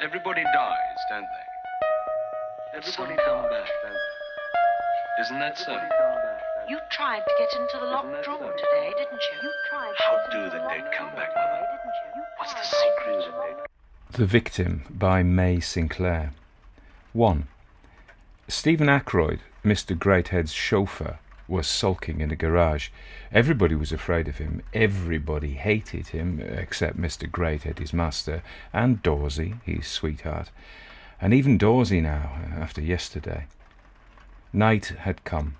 Everybody dies, don't they? Everybody come back, don't they? Isn't that so? You tried to get into the locked room today, didn't you? How do the dead come back, Mother? What's the secret of the dead? The Victim by May Sinclair. 1. Stephen Acroyd, Mr. Greathead's chauffeur, was sulking in a garage. Everybody was afraid of him. Everybody hated him, except Mr. Greathead, his master, and Dorsy, his sweetheart. And even Dorsy now, after yesterday. Night had come.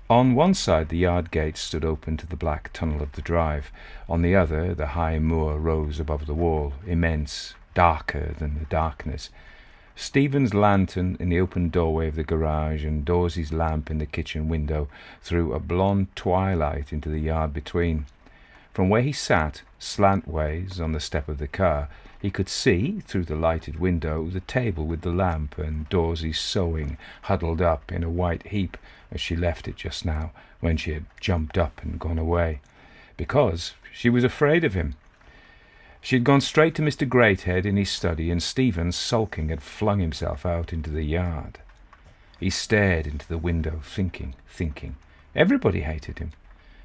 On one side the yard gate stood open to the black tunnel of the drive. On the other the high moor rose above the wall, immense, darker than the darkness. Stephen's lantern in the open doorway of the garage and Dorsy's lamp in the kitchen window threw a blonde twilight into the yard between. From where he sat, slantways, on the step of the car, he could see, through the lighted window, the table with the lamp and Dorsy sewing, huddled up in a white heap as she left it just now, when she had jumped up and gone away. Because she was afraid of him. She had gone straight to Mr. Greathead in his study, and Stephen, sulking, had flung himself out into the yard. He stared into the window, thinking. Everybody hated him.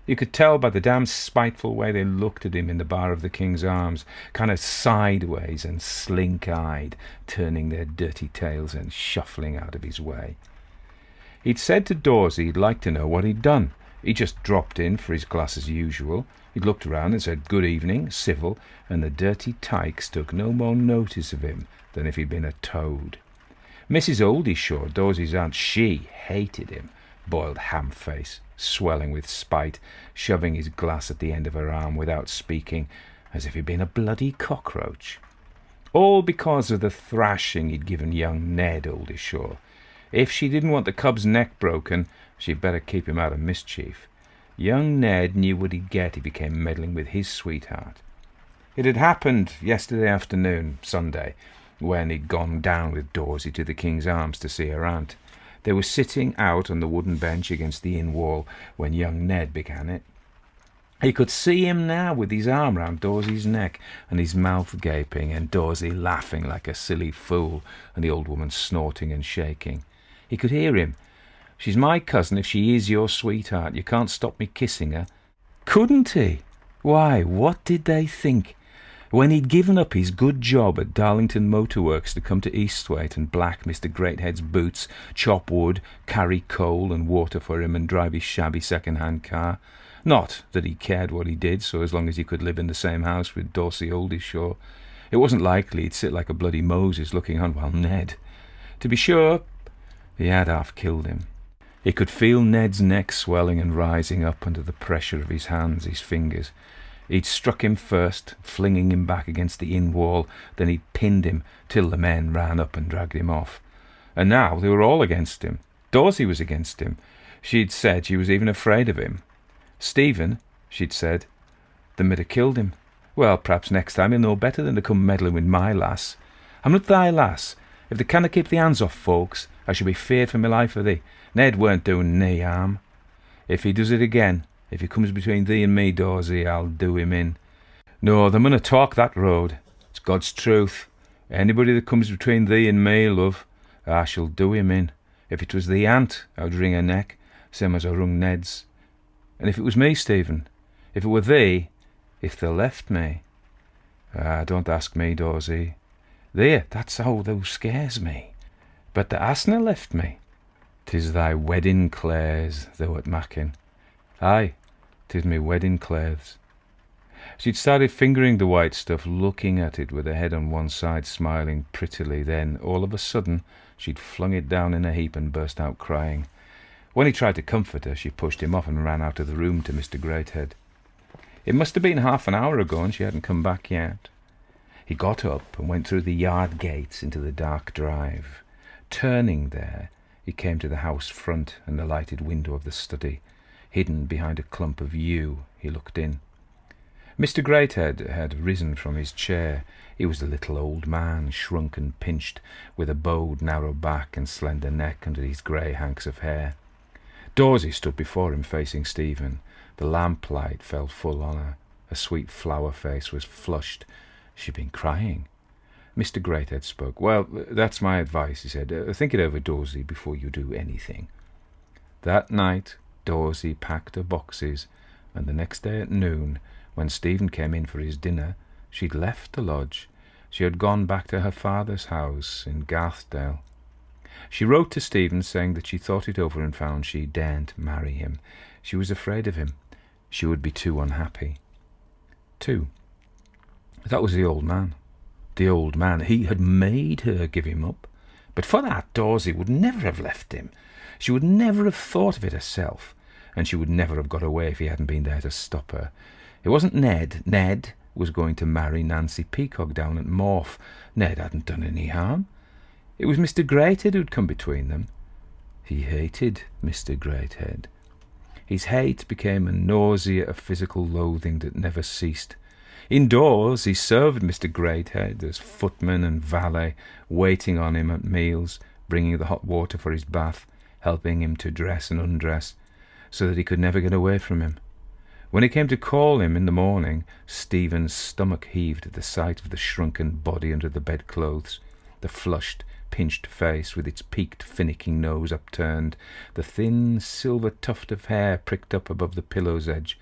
You could tell by the damn spiteful way they looked at him in the bar of the King's Arms, kind of sideways and slink-eyed, turning their dirty tails and shuffling out of his way. He'd said to Dorsy he'd like to know what he'd done. He just dropped in for his glass as usual. He'd looked around and said good evening, civil, and the dirty tykes took no more notice of him than if he'd been a toad. Mrs. Oldershaw, Dorsy's aunt, she hated him, boiled ham-face, swelling with spite, shoving his glass at the end of her arm without speaking, as if he'd been a bloody cockroach. All because of the thrashing he'd given young Ned Oldershaw. If she didn't want the cub's neck broken, she'd better keep him out of mischief. Young Ned knew what he'd get if he came meddling with his sweetheart. It had happened yesterday afternoon, Sunday, when he'd gone down with Dorsy to the King's Arms to see her aunt. They were sitting out on the wooden bench against the inn wall when young Ned began it. He could see him now with his arm round Dorsy's neck and his mouth gaping and Dorsy laughing like a silly fool and the old woman snorting and shaking. He could hear him. "She's my cousin if she is your sweetheart. You can't stop me kissing her." Couldn't he? Why, what did they think? When he'd given up his good job at Darlington Motor Works to come to Eastwaite and black Mr. Greathead's boots, chop wood, carry coal and water for him and drive his shabby second-hand car. Not that he cared what he did, so as long as he could live in the same house with Dorsy Oldershaw. It wasn't likely he'd sit like a bloody Moses looking on while Ned. To be sure, he had half killed him. He could feel Ned's neck swelling and rising up under the pressure of his hands, his fingers. He'd struck him first, flinging him back against the inn wall, then he'd pinned him till the men ran up and dragged him off. And now they were all against him. Dorsy was against him. She'd said she was even afraid of him. Stephen, she'd said, they might have killed him. Well, perhaps next time he'll know better than to come meddling with my lass. I'm not thy lass. If they canna keep the hands off folks, I shall be feared for my life of thee. Ned weren't doing thee harm. If he does it again, if he comes between thee and me, Dorsy, I'll do him in. No, they munna talk that road. It's God's truth. Anybody that comes between thee and me, love, I shall do him in. If it was thee aunt, I'd wring her neck, same as I wrung Ned's. And if it was me, Stephen, if it were thee, if they left me... don't ask me, Dorsy. There, that's how thou scares me. But they hasna left me. 'Tis thy wedding clares thou art macking. Aye, 'tis me wedding clothes. She'd started fingering the white stuff, looking at it with her head on one side, smiling prettily. Then, all of a sudden, she'd flung it down in a heap and burst out crying. When he tried to comfort her, she pushed him off and ran out of the room to Mr. Greathead. It must have been half an hour ago, and she hadn't come back yet. He got up and went through the yard gates into the dark drive. Turning there, he came to the house front and the lighted window of the study. Hidden behind a clump of yew, he looked in. Mr. Greathead had risen from his chair. He was a little old man, shrunk and pinched, with a bowed, narrow back and slender neck under his grey hanks of hair. Dorsy stood before him, facing Stephen. The lamplight fell full on her. Her sweet flower face was flushed. She'd been crying. Mr. Greathead spoke. "Well, that's my advice," he said. "Think it over, Dorsy, before you do anything." That night Dorsy packed her boxes, and the next day at noon, when Stephen came in for his dinner, she'd left the lodge. She had gone back to her father's house in Garthdale. She wrote to Stephen saying that she thought it over and found she daren't marry him. She was afraid of him. She would be too unhappy. 2. That was the old man. The old man. He had made her give him up. But for that, Dorsy would never have left him. She would never have thought of it herself, and she would never have got away if he hadn't been there to stop her. It wasn't Ned. Ned was going to marry Nancy Peacock down at Morph. Ned hadn't done any harm. It was Mr. Greathead who'd come between them. He hated Mr. Greathead. His hate became a nausea of physical loathing that never ceased. Indoors he served Mr. Greathead as footman and valet, waiting on him at meals, bringing the hot water for his bath, helping him to dress and undress, so that he could never get away from him. When he came to call him in the morning, Stephen's stomach heaved at the sight of the shrunken body under the bedclothes, the flushed, pinched face with its peaked, finicking nose upturned, the thin silver tuft of hair pricked up above the pillow's edge.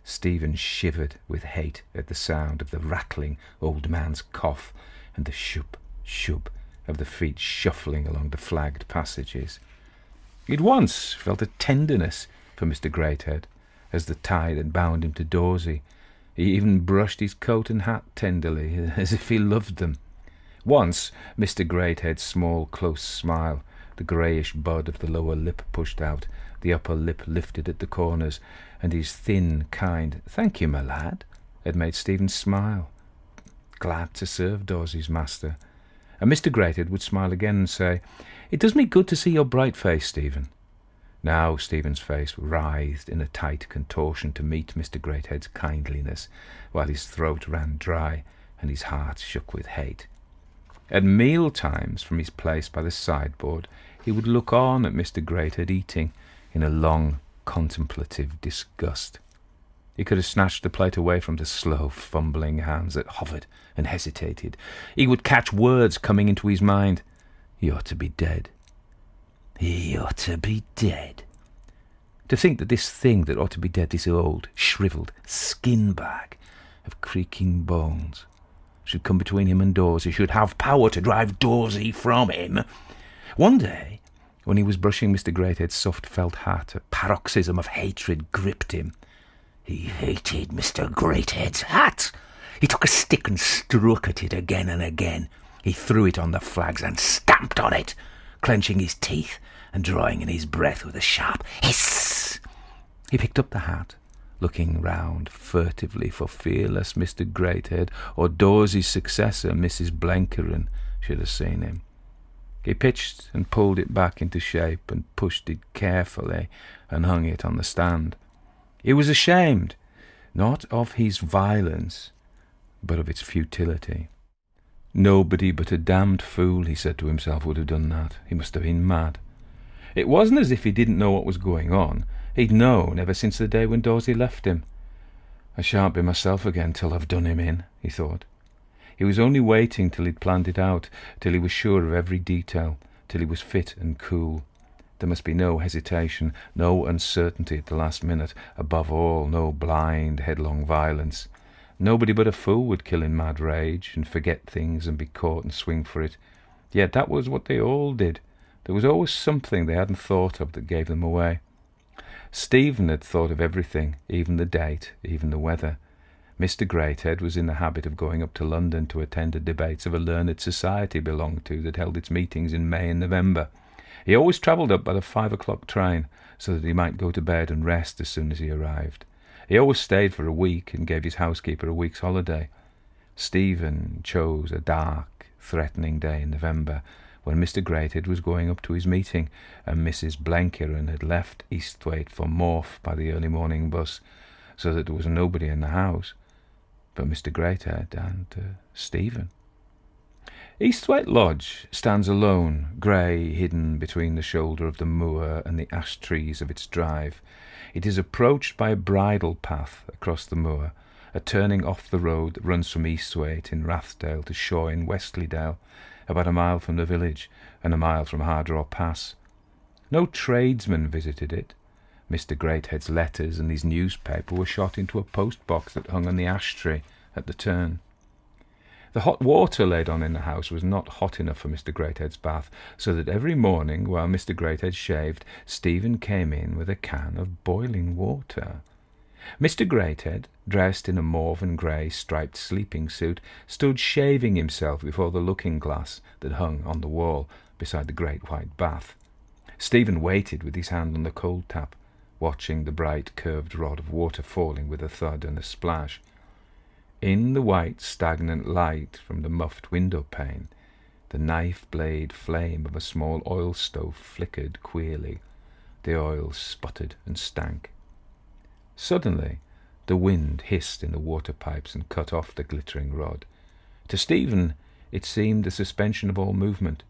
Stephen shivered with hate at the sound of the rattling old man's cough and the shoop, shoop of the feet shuffling along the flagged passages. He'd once felt a tenderness for Mr. Greathead, as the tie that bound him to Dorsy. He even brushed his coat and hat tenderly, as if he loved them. Once Mr. Greathead's small, close smile, the greyish bud of the lower lip pushed out, the upper lip lifted at the corners, and his thin, kind "Thank you, my lad," had made Stephen smile, glad to serve Dorsy's master. And Mr. Greathead would smile again and say, "It does me good to see your bright face, Stephen." Now Stephen's face writhed in a tight contortion to meet Mr. Greathead's kindliness, while his throat ran dry and his heart shook with hate. At meal times, from his place by the sideboard, he would look on at Mr. Greathead eating in a long, contemplative disgust. He could have snatched the plate away from the slow, fumbling hands that hovered and hesitated. He would catch words coming into his mind. He ought to be dead. He ought to be dead. To think that this thing that ought to be dead, this old, shrivelled skin bag of creaking bones, should come between him and Dorsy, should have power to drive Dorsy from him. One day, when he was brushing Mr. Greathead's soft felt hat, a paroxysm of hatred gripped him. He hated Mr. Greathead's hat. He took a stick and struck at it again and again. He threw it on the flags and stamped on it, clenching his teeth and drawing in his breath with a sharp hiss. He picked up the hat, looking round furtively for fearless Mr. Greathead, or Dorsy's successor, Mrs. Blenkerin, should have seen him. He pitched and pulled it back into shape and pushed it carefully and hung it on the stand. He was ashamed, not of his violence, but of its futility. Nobody but a damned fool, he said to himself, would have done that. He must have been mad. It wasn't as if he didn't know what was going on. He'd known ever since the day when Dorsy left him. I shan't be myself again till I've done him in, he thought. He was only waiting till he'd planned it out, till he was sure of every detail, till he was fit and cool. There must be no hesitation, no uncertainty at the last minute, above all, no blind, headlong violence. Nobody but a fool would kill in mad rage and forget things and be caught and swing for it. Yet that was what they all did. There was always something they hadn't thought of that gave them away. Stephen had thought of everything, even the date, even the weather. Mr. Greathead was in the habit of going up to London to attend the debates of a learned society he belonged to that held its meetings in May and November. He always travelled up by the 5 o'clock train so that he might go to bed and rest as soon as he arrived. He always stayed for a week and gave his housekeeper a week's holiday. Stephen chose a dark, threatening day in November, when Mr. Greathead was going up to his meeting, and Mrs. Blenkerin had left Eastthwaite for Morph by the early morning bus, so that there was nobody in the house but Mr. Greathead and Stephen. Eastthwaite Lodge stands alone, grey, hidden between the shoulder of the moor and the ash trees of its drive. It is approached by a bridle path across the moor, a turning off the road that runs from Eastwaite in Rathdale to Shaw in Westleydale, about a mile from the village and a mile from Hardraw Pass. No tradesmen visited it. Mr. Greathead's letters and his newspaper were shot into a post-box that hung on the ash tree at the turn. The hot water laid on in the house was not hot enough for Mr. Greathead's bath, so that every morning, while Mr. Greathead shaved, Stephen came in with a can of boiling water. Mr. Greathead, dressed in a mauve and grey striped sleeping suit, stood shaving himself before the looking-glass that hung on the wall beside the great white bath. Stephen waited with his hand on the cold tap, watching the bright curved rod of water falling with a thud and a splash. In the white stagnant light from the muffed window-pane, the knife-blade flame of a small oil stove flickered queerly. The oil sputtered and stank. Suddenly the wind hissed in the water-pipes and cut off the glittering rod. To Stephen it seemed the suspension of all movement.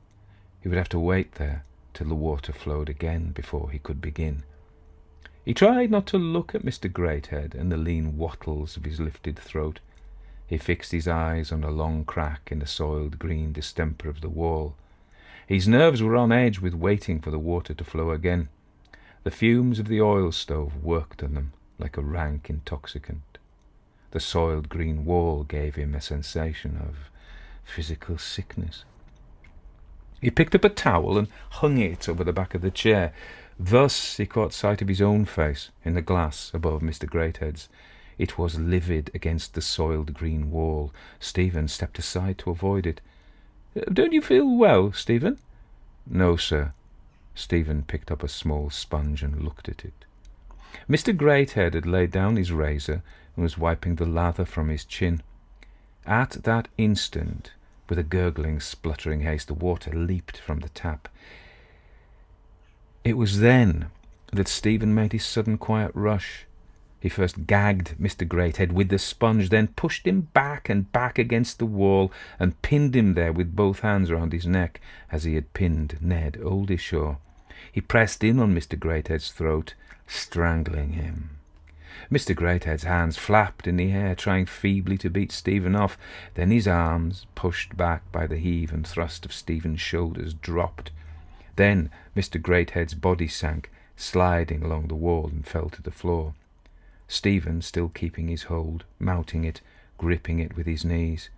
He would have to wait there till the water flowed again before he could begin. He tried not to look at Mr. Greathead and the lean wattles of his lifted throat. He fixed his eyes on a long crack in the soiled green distemper of the wall. His nerves were on edge with waiting for the water to flow again. The fumes of the oil stove worked on them like a rank intoxicant. The soiled green wall gave him a sensation of physical sickness. He picked up a towel and hung it over the back of the chair. Thus he caught sight of his own face in the glass above Mr. Greathead's. It was livid against the soiled green wall. Stephen stepped aside to avoid it. "Don't you feel well, Stephen?" "No, sir." Stephen picked up a small sponge and looked at it. Mr. Greathead had laid down his razor and was wiping the lather from his chin. At that instant, with a gurgling, spluttering haste, the water leaped from the tap. It was then that Stephen made his sudden quiet rush. He first gagged Mr. Greathead with the sponge, then pushed him back and back against the wall and pinned him there with both hands round his neck, as he had pinned Ned Oldershaw. He pressed in on Mr. Greathead's throat, strangling him. Mr. Greathead's hands flapped in the air, trying feebly to beat Stephen off. Then his arms, pushed back by the heave and thrust of Stephen's shoulders, dropped. Then Mr. Greathead's body sank, sliding along the wall, and fell to the floor. Stephen, still keeping his hold, mounting it, gripping it with his knees.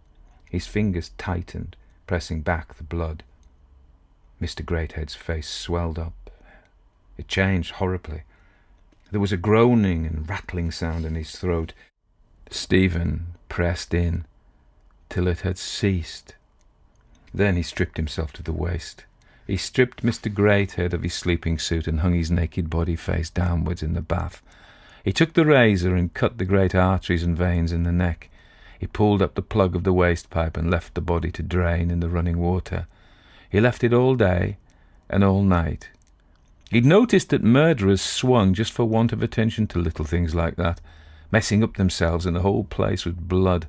His fingers tightened, pressing back the blood. Mr. Greathead's face swelled up. It changed horribly. There was a groaning and rattling sound in his throat. Stephen pressed in till it had ceased. Then he stripped himself to the waist. He stripped Mr. Greathead of his sleeping suit and hung his naked body face downwards in the bath. He took the razor and cut the great arteries and veins in the neck. He pulled up the plug of the waste pipe and left the body to drain in the running water. He left it all day and all night. He'd noticed that murderers swung just for want of attention to little things like that, messing up themselves and the whole place with blood,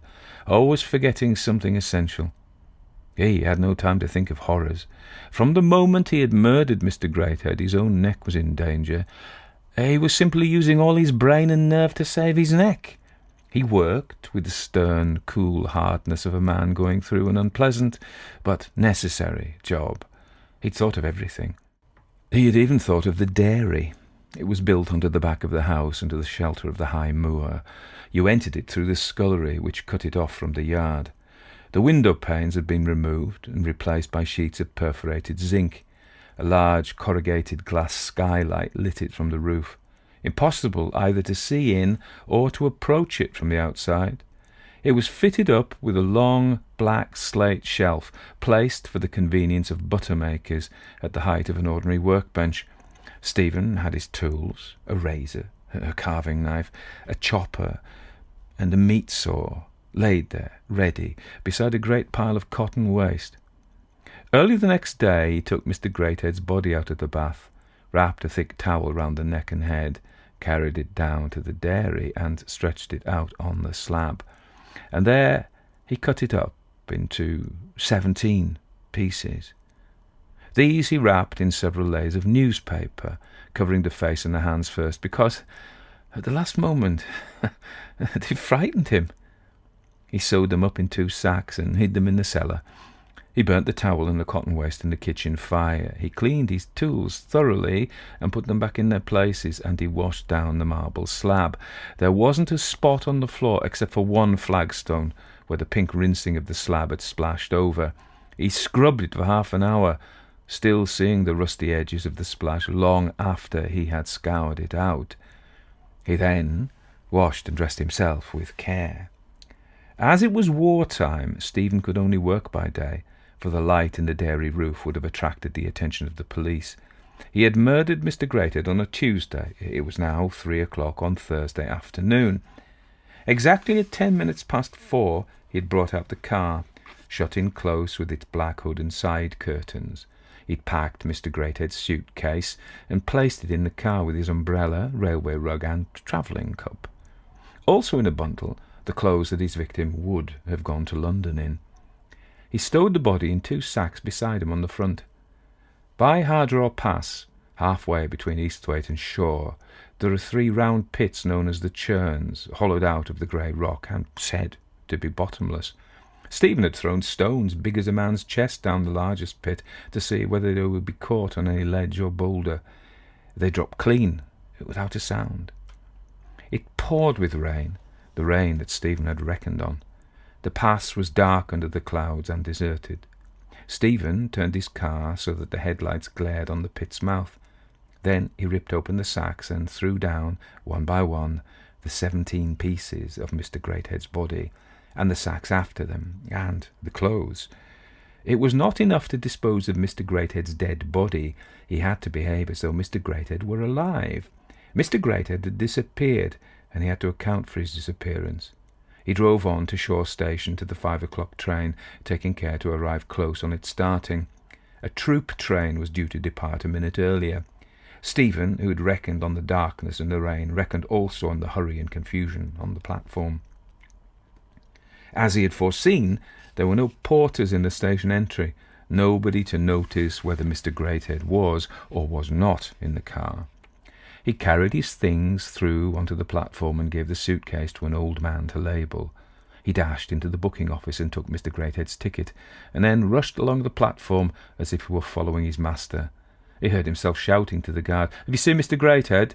always forgetting something essential. He had no time to think of horrors. From the moment he had murdered Mr. Greathead, his own neck was in danger. He was simply using all his brain and nerve to save his neck. He worked with the stern, cool hardness of a man going through an unpleasant but necessary job. He'd thought of everything. He had even thought of the dairy. It was built onto the back of the house, under the shelter of the high moor. You entered it through the scullery, which cut it off from the yard. The window panes had been removed and replaced by sheets of perforated zinc. A large corrugated glass skylight lit it from the roof. Impossible either to see in or to approach it from the outside. It was fitted up with a long black slate shelf, placed for the convenience of butter-makers at the height of an ordinary workbench. Stephen had his tools, a razor, a carving knife, a chopper, and a meat saw, laid there, ready, beside a great pile of cotton waste. Early the next day he took Mr. Greathead's body out of the bath, wrapped a thick towel round the neck and head, carried it down to the dairy and stretched it out on the slab. And there he cut it up into 17 pieces. These he wrapped in several layers of newspaper, covering the face and the hands first, because At the last moment, they frightened him. He sewed them up in 2 sacks and hid them in the cellar. He burnt the towel and the cotton waste in the kitchen fire. He cleaned his tools thoroughly and put them back in their places, and he washed down the marble slab. There wasn't a spot on the floor except for one flagstone where the pink rinsing of the slab had splashed over. He scrubbed it for half an hour, still seeing the rusty edges of the splash long after he had scoured it out. He then washed and dressed himself with care. As it was wartime, Stephen could only work by day, for the light in the dairy roof would have attracted the attention of the police. He had murdered Mr. Greathead on a Tuesday. It was now 3 o'clock on Thursday afternoon. Exactly at 10 minutes past 4, he had brought out the car, shut in close with its black hood and side curtains. He'd packed Mr. Greathead's suitcase and placed it in the car with his umbrella, railway rug and travelling cup. Also in a bundle, the clothes that his victim would have gone to London in. He stowed the body in 2 sacks beside him on the front. By Hardraw Pass, halfway between Eastthwaite and Shore, there are 3 round pits known as the Churns, hollowed out of the grey rock and said to be bottomless. Stephen had thrown stones big as a man's chest down the largest pit to see whether they would be caught on any ledge or boulder. They dropped clean, without a sound. It poured with rain, the rain that Stephen had reckoned on. The pass was dark under the clouds and deserted. Stephen turned his car so that the headlights glared on the pit's mouth. Then he ripped open the sacks and threw down, one by one, the 17 pieces of Mr. Greathead's body, and the sacks after them, and the clothes. It was not enough to dispose of Mr. Greathead's dead body. He had to behave as though Mr. Greathead were alive. Mr. Greathead had disappeared, and he had to account for his disappearance. He drove on to Shore Station to the 5 o'clock train, taking care to arrive close on its starting. A troop train was due to depart a minute earlier. Stephen, who had reckoned on the darkness and the rain, reckoned also on the hurry and confusion on the platform. As he had foreseen, there were no porters in the station entry, nobody to notice whether Mr. Greathead was or was not in the car. He carried his things through onto the platform and gave the suitcase to an old man to label. He dashed into the booking office and took Mr. Greathead's ticket, and then rushed along the platform as if he were following his master. He heard himself shouting to the guard, "Have you seen Mr. Greathead?"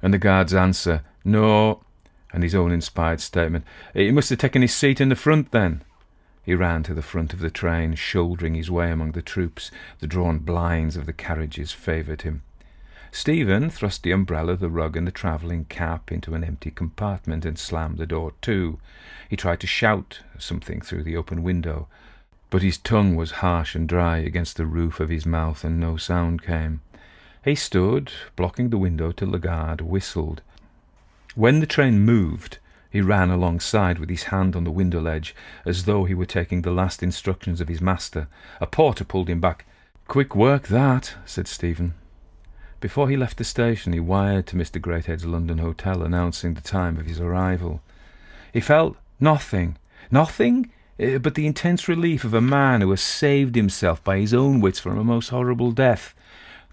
And the guard's answer, "No," and his own inspired statement, "He must have taken his seat in the front then." He ran to the front of the train, shouldering his way among the troops. The drawn blinds of the carriages favoured him. Stephen thrust the umbrella, the rug, and the travelling cap into an empty compartment and slammed the door to. He tried to shout something through the open window, but his tongue was harsh and dry against the roof of his mouth, and no sound came. He stood, blocking the window, till the guard whistled. When the train moved, he ran alongside with his hand on the window ledge, as though he were taking the last instructions of his master. A porter pulled him back. "Quick work, that," said Stephen. Before he left the station, he wired to Mr. Greathead's London hotel, announcing the time of his arrival. He felt nothing but the intense relief of a man who has saved himself by his own wits from a most horrible death.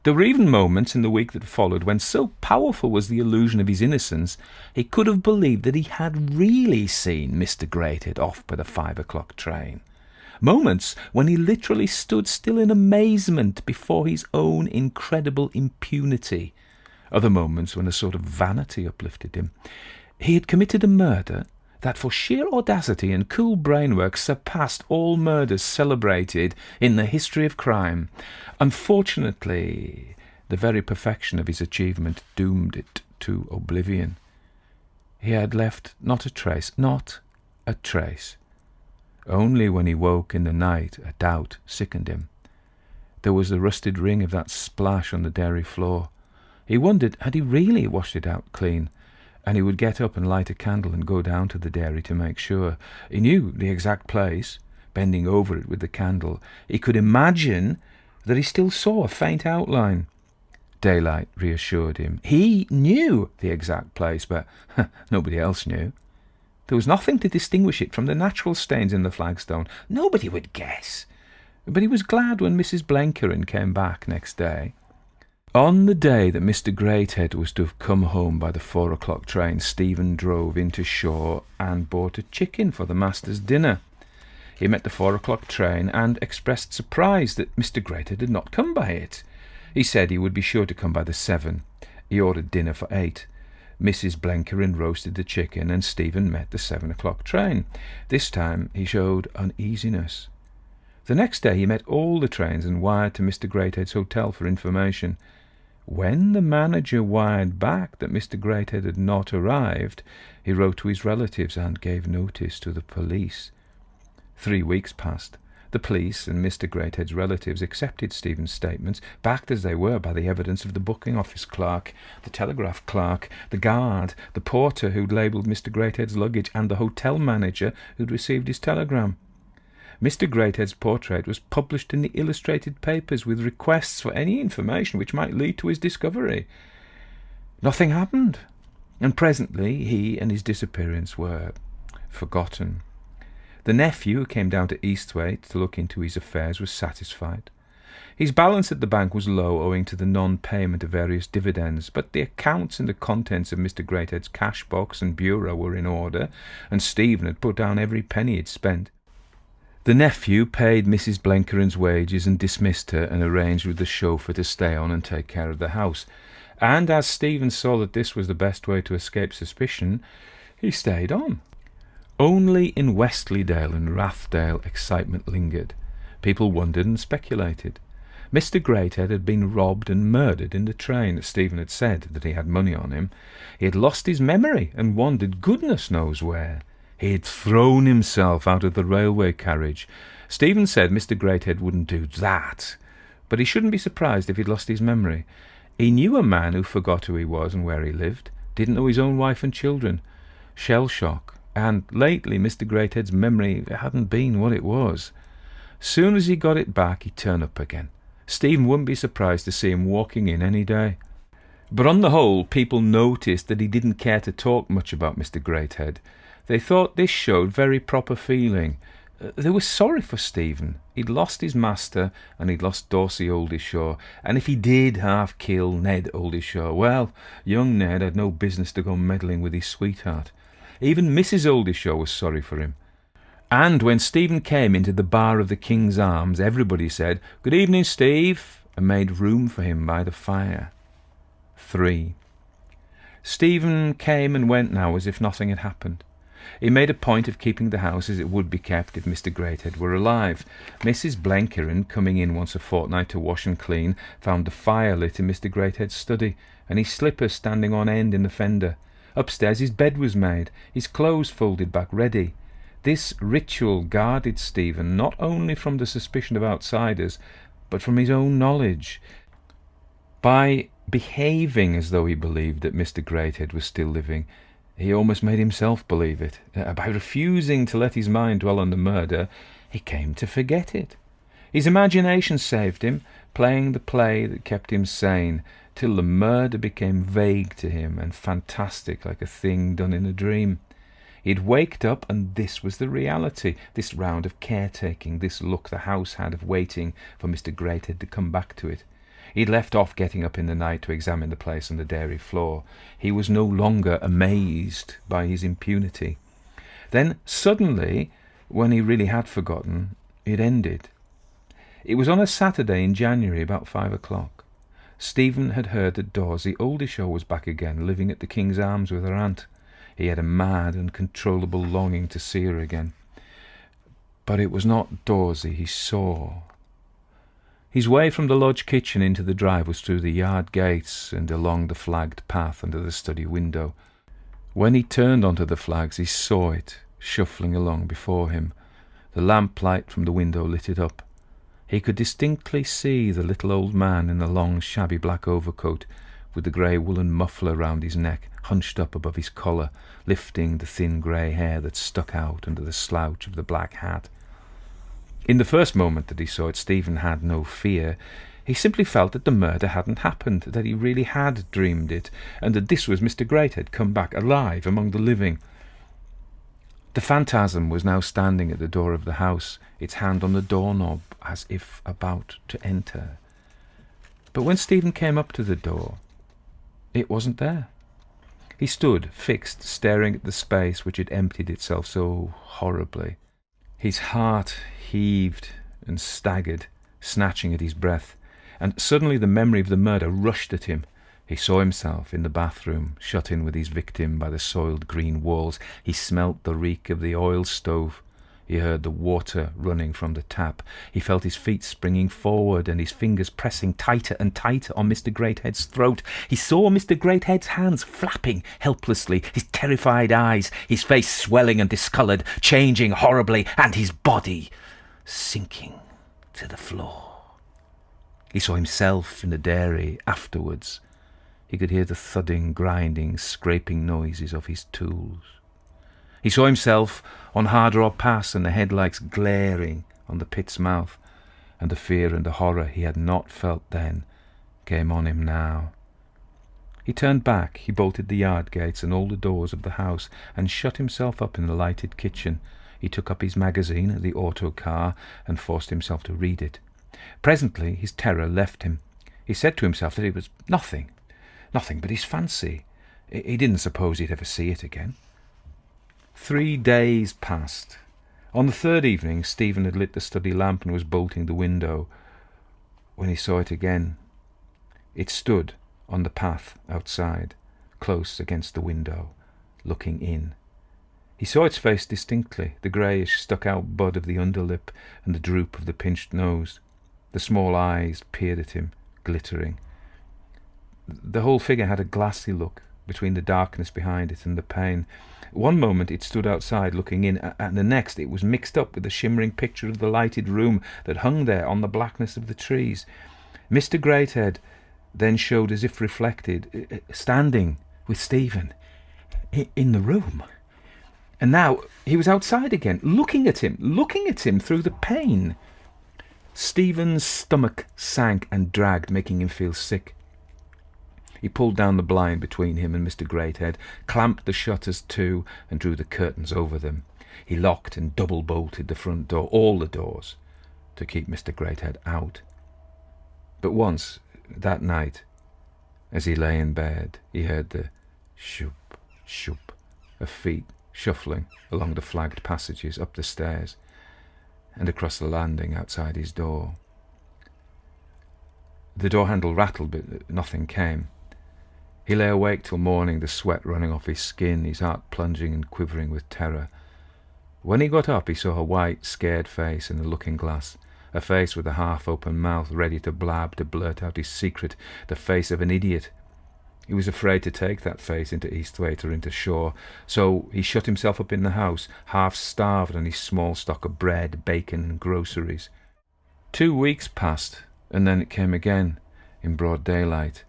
There were even moments in the week that followed when so powerful was the illusion of his innocence, he could have believed that he had really seen Mr. Greathead off by the 5 o'clock train. Moments when he literally stood still in amazement before his own incredible impunity. Other moments when a sort of vanity uplifted him. He had committed a murder that, for sheer audacity and cool brainwork, surpassed all murders celebrated in the history of crime. Unfortunately, the very perfection of his achievement doomed it to oblivion. He had left not a trace. Only when he woke in the night a doubt sickened him. There was the rusted ring of that splash on the dairy floor. He wondered, had he really washed it out clean? And he would get up and light a candle and go down to the dairy to make sure. He knew the exact place, bending over it with the candle. He could imagine that he still saw a faint outline. Daylight reassured him. He knew the exact place, but nobody else knew. There was nothing to distinguish it from the natural stains in the flagstone. Nobody would guess. But he was glad when Mrs. Blenkerin came back next day. On the day that Mr. Greathead was to have come home by the 4 o'clock train, Stephen drove into Shaw and bought a chicken for the master's dinner. He met the 4 o'clock train and expressed surprise that Mr. Greathead had not come by it. He said he would be sure to come by the 7. He ordered dinner for 8. Mrs. Blenkerin roasted the chicken and Stephen met the 7 o'clock train. This time he showed uneasiness. The next day he met all the trains and wired to Mr. Greathead's hotel for information. When the manager wired back that Mr. Greathead had not arrived, he wrote to his relatives and gave notice to the police. 3 weeks passed. The police and Mr. Greathead's relatives accepted Stephen's statements, backed as they were by the evidence of the booking office clerk, the telegraph clerk, the guard, the porter who'd labelled Mr. Greathead's luggage, and the hotel manager who'd received his telegram. Mr. Greathead's portrait was published in the illustrated papers with requests for any information which might lead to his discovery. Nothing happened, and presently he and his disappearance were forgotten. The nephew who came down to Easthwaite to look into his affairs was satisfied. His balance at the bank was low owing to the non-payment of various dividends, but the accounts and the contents of Mr. Greathead's cash box and bureau were in order, and Stephen had put down every penny he'd spent. The nephew paid Mrs. Blenkerin's wages and dismissed her and arranged with the chauffeur to stay on and take care of the house. And as Stephen saw that this was the best way to escape suspicion, he stayed on. Only in Westleydale and Rathdale excitement lingered. People wondered and speculated. Mr. Greathead had been robbed and murdered in the train. Stephen had said that he had money on him. He had lost his memory and wandered goodness knows where. He had thrown himself out of the railway carriage. Stephen said Mr. Greathead wouldn't do that, but he shouldn't be surprised if he'd lost his memory. He knew a man who forgot who he was and where he lived, didn't know his own wife and children. Shell shock, and lately Mr. Greathead's memory hadn't been what it was. Soon as he got it back, he'd turn up again. Stephen wouldn't be surprised to see him walking in any day. But on the whole, people noticed that he didn't care to talk much about Mr. Greathead. They thought this showed very proper feeling. They were sorry for Stephen. He'd lost his master, and he'd lost Dorsy Oldershaw, and if he did half kill Ned Oldershaw, well, young Ned had no business to go meddling with his sweetheart. Even Mrs. Oldershaw was sorry for him. And when Stephen came into the bar of the King's Arms, everybody said, "Good evening, Steve," and made room for him by the fire. 3. Stephen came and went now as if nothing had happened. He made a point of keeping the house as it would be kept if Mr. Greathead were alive. Mrs. Blenkerin, coming in once a fortnight to wash and clean, found the fire lit in Mr. Greathead's study, and his slippers standing on end in the fender. Upstairs his bed was made, his clothes folded back ready. This ritual guarded Stephen not only from the suspicion of outsiders, but from his own knowledge. By behaving as though he believed that Mr. Greathead was still living, he almost made himself believe it. By refusing to let his mind dwell on the murder, he came to forget it. His imagination saved him, playing the play that kept him sane, till the murder became vague to him and fantastic, like a thing done in a dream. He'd waked up, and this was the reality, this round of caretaking, this look the house had of waiting for Mr. Greathead to come back to it. He'd left off getting up in the night to examine the place on the dairy floor. He was no longer amazed by his impunity. Then, suddenly, when he really had forgotten, it ended. It was on a Saturday in January, about 5 o'clock. Stephen had heard that Dorsy Oldershaw was back again, living at the King's Arms with her aunt. He had a mad, uncontrollable longing to see her again. But it was not Dorsy he saw. His way from the lodge kitchen into the drive was through the yard gates and along the flagged path under the study window. When he turned onto the flags, he saw it, shuffling along before him. The lamplight from the window lit it up. He could distinctly see the little old man in the long, shabby black overcoat, with the grey woolen muffler round his neck, hunched up above his collar, lifting the thin grey hair that stuck out under the slouch of the black hat. In the first moment that he saw it, Stephen had no fear. He simply felt that the murder hadn't happened, that he really had dreamed it, and that this was Mr. Greathead come back alive among the living. The phantasm was now standing at the door of the house, its hand on the doorknob, as if about to enter. But when Stephen came up to the door, it wasn't there. He stood fixed, staring at the space which had emptied itself so horribly. His heart heaved and staggered, snatching at his breath, and suddenly the memory of the murder rushed at him. He saw himself in the bathroom, shut in with his victim by the soiled green walls. He smelt the reek of the oil stove. He heard the water running from the tap. He felt his feet springing forward and his fingers pressing tighter and tighter on Mr. Greathead's throat. He saw Mr. Greathead's hands flapping helplessly, his terrified eyes, his face swelling and discoloured, changing horribly, and his body sinking to the floor. He saw himself in the dairy afterwards. He could hear the thudding, grinding, scraping noises of his tools. He saw himself on Hardraw Pass and the headlights glaring on the pit's mouth, and the fear and the horror he had not felt then came on him now. He turned back, he bolted the yard gates and all the doors of the house, and shut himself up in the lighted kitchen. He took up his magazine, the autocar, and forced himself to read it. Presently his terror left him. He said to himself that it was nothing but his fancy. He didn't suppose he'd ever see it again. 3 days passed. On the third evening, Stephen had lit the study lamp and was bolting the window when he saw it again. It stood on the path outside, close against the window, looking in. He saw its face distinctly, the greyish stuck-out bud of the underlip and the droop of the pinched nose. The small eyes peered at him, glittering. The whole figure had a glassy look between the darkness behind it and the pane. One moment it stood outside looking in, and the next it was mixed up with the shimmering picture of the lighted room that hung there on the blackness of the trees. Mr. Greathead then showed as if reflected, standing with Stephen in the room. And now he was outside again, looking at him through the pane. Stephen's stomach sank and dragged, making him feel sick. He pulled down the blind between him and Mr. Greathead, clamped the shutters to, and drew the curtains over them. He locked and double-bolted the front door, all the doors, to keep Mr. Greathead out. But once, that night, as he lay in bed, he heard the shoop, shoop of feet shuffling along the flagged passages up the stairs and across the landing outside his door. The door handle rattled, but nothing came. He lay awake till morning, the sweat running off his skin, his heart plunging and quivering with terror. When he got up, he saw a white, scared face in the looking-glass, a face with a half-open mouth ready to blab, to blurt out his secret, the face of an idiot. He was afraid to take that face into Eastwaite or into Shore, so he shut himself up in the house, half-starved on his small stock of bread, bacon and groceries. 2 weeks passed, and then it came again, in broad daylight.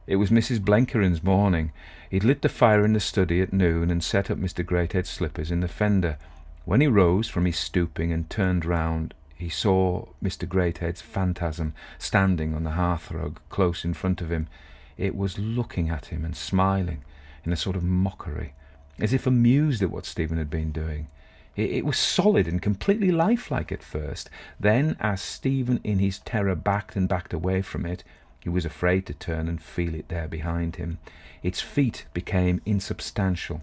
It was Mrs. Blenkeren's morning. He'd lit the fire in the study at noon and set up Mr. Greathead's slippers in the fender. When he rose from his stooping and turned round, he saw Mr. Greathead's phantasm standing on the hearthrug close in front of him. It was looking at him and smiling in a sort of mockery, as if amused at what Stephen had been doing. It was solid and completely lifelike at first. Then, as Stephen in his terror backed and backed away from it, he was afraid to turn and feel it there behind him. Its feet became insubstantial.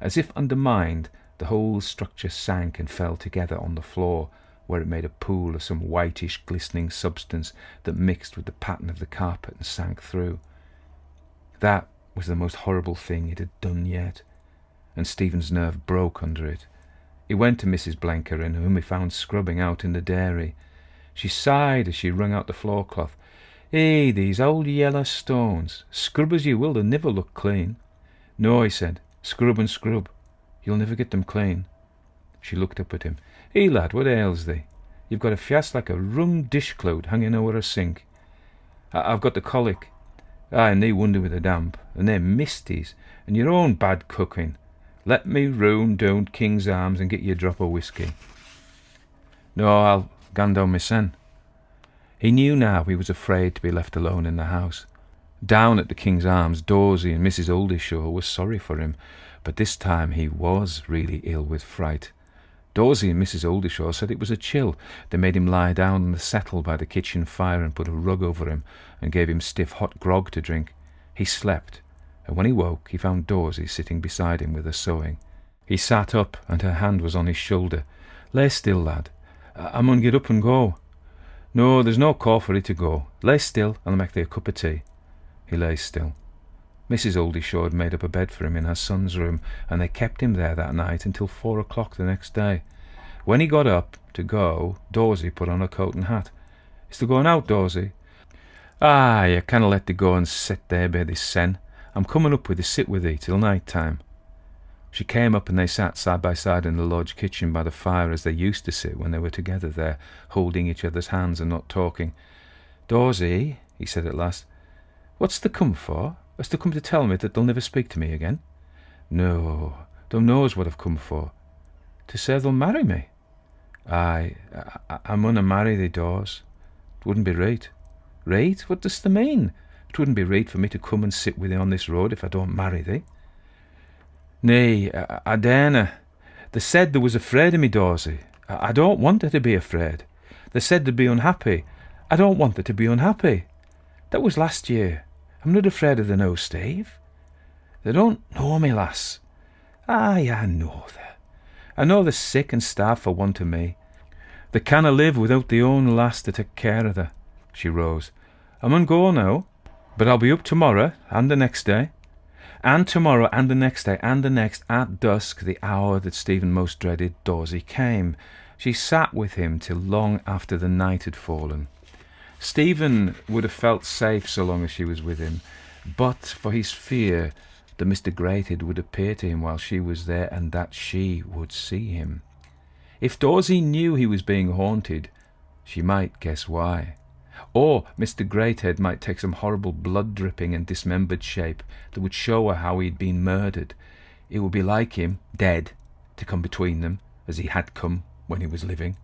As if undermined, the whole structure sank and fell together on the floor, where it made a pool of some whitish, glistening substance that mixed with the pattern of the carpet and sank through. That was the most horrible thing it had done yet, and Stephen's nerve broke under it. He went to Mrs. Blenkeren, whom he found scrubbing out in the dairy. She sighed as she wrung out the floorcloth. These old yellow stones. Scrub as you will, they'll never look clean." "No," he said, "scrub and scrub. You'll never get them clean." She looked up at him. Lad, what ails thee? You've got a fias like a wrung dishclout hanging over a sink." I've got the colic." And they wonder with the damp, and they're misties, and your own bad cooking. Let me roon down King's Arms and get you a drop of whiskey." "No, I'll gan down mysen." He knew now he was afraid to be left alone in the house. Down at the King's Arms, Dorsy and Mrs. Oldershaw were sorry for him, but this time he was really ill with fright. Dorsy and Mrs. Oldershaw said it was a chill. They made him lie down on the settle by the kitchen fire and put a rug over him and gave him stiff hot grog to drink. He slept, and when he woke he found Dorsy sitting beside him with her sewing. He sat up, and her hand was on his shoulder. "Lay still, lad. I mun get up and go." "No, there's no call for it to go. Lay still, and I'll make thee a cup of tea." He lay still. Mrs. Oldershaw had made up a bed for him in her son's room, and they kept him there that night until 4 o'clock the next day. When he got up to go, Dorsy put on her coat and hat. "Is thee going out, Dorsy?" "Ah, you canna let thee go and sit there by this sen. I'm coming up with thee, sit with thee till night time." She came up, and they sat side by side in the lodge kitchen by the fire as they used to sit when they were together there, holding each other's hands and not talking. "Dorsy," he said at last, "what's thee come for? Hast thee come to tell me that they'll never speak to me again?" "No, thou knows what I've come for." "To say they'll marry me?" "Aye, I munna marry thee, Dors. It wouldn't be right." "Right? What does thee mean? It wouldn't be right for me to come and sit with thee on this road if I don't marry thee." "Nay, I darenna. They said they was afraid of me, Dorsy. I don't want her to be afraid. They said they'd be unhappy. I don't want her to be unhappy. That was last year. I'm not afraid of the now, Steve. They don't know me, lass. Aye, I know her. I know they're sick and starved for want of me. They canna live without the own lass to take care of her." She rose. "I mun go now, but I'll be up tomorrow and the next day. And tomorrow and the next day and the next, at dusk, the hour that Stephen most dreaded, Dorsy came. She sat with him till long after the night had fallen. Stephen would have felt safe so long as she was with him, but for his fear that Mr. Greathead would appear to him while she was there, and that she would see him. If Dorsy knew he was being haunted, she might guess why. Or Mr. Greathead might take some horrible blood-dripping and dismembered shape that would show her how he had been murdered. It would be like him, dead, to come between them, as he had come when he was living.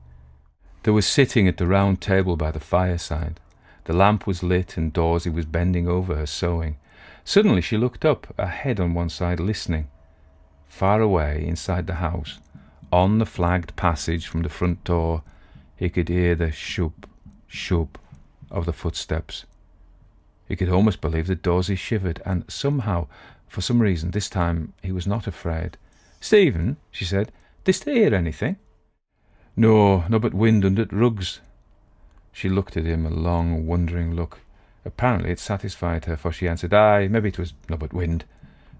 They were sitting at the round table by the fireside. The lamp was lit, and Dorsy was bending over her sewing. Suddenly she looked up, her head on one side, listening. Far away, inside the house, on the flagged passage from the front door, he could hear the shub, shub of the footsteps. He could almost believe that Dorsy shivered, and somehow, for some reason, this time he was not afraid. "Stephen," she said, "didst thou hear anything?" "No, but wind under the rugs." She looked at him, a long, wondering look. Apparently it satisfied her, for she answered, "Aye, maybe it was no but wind,"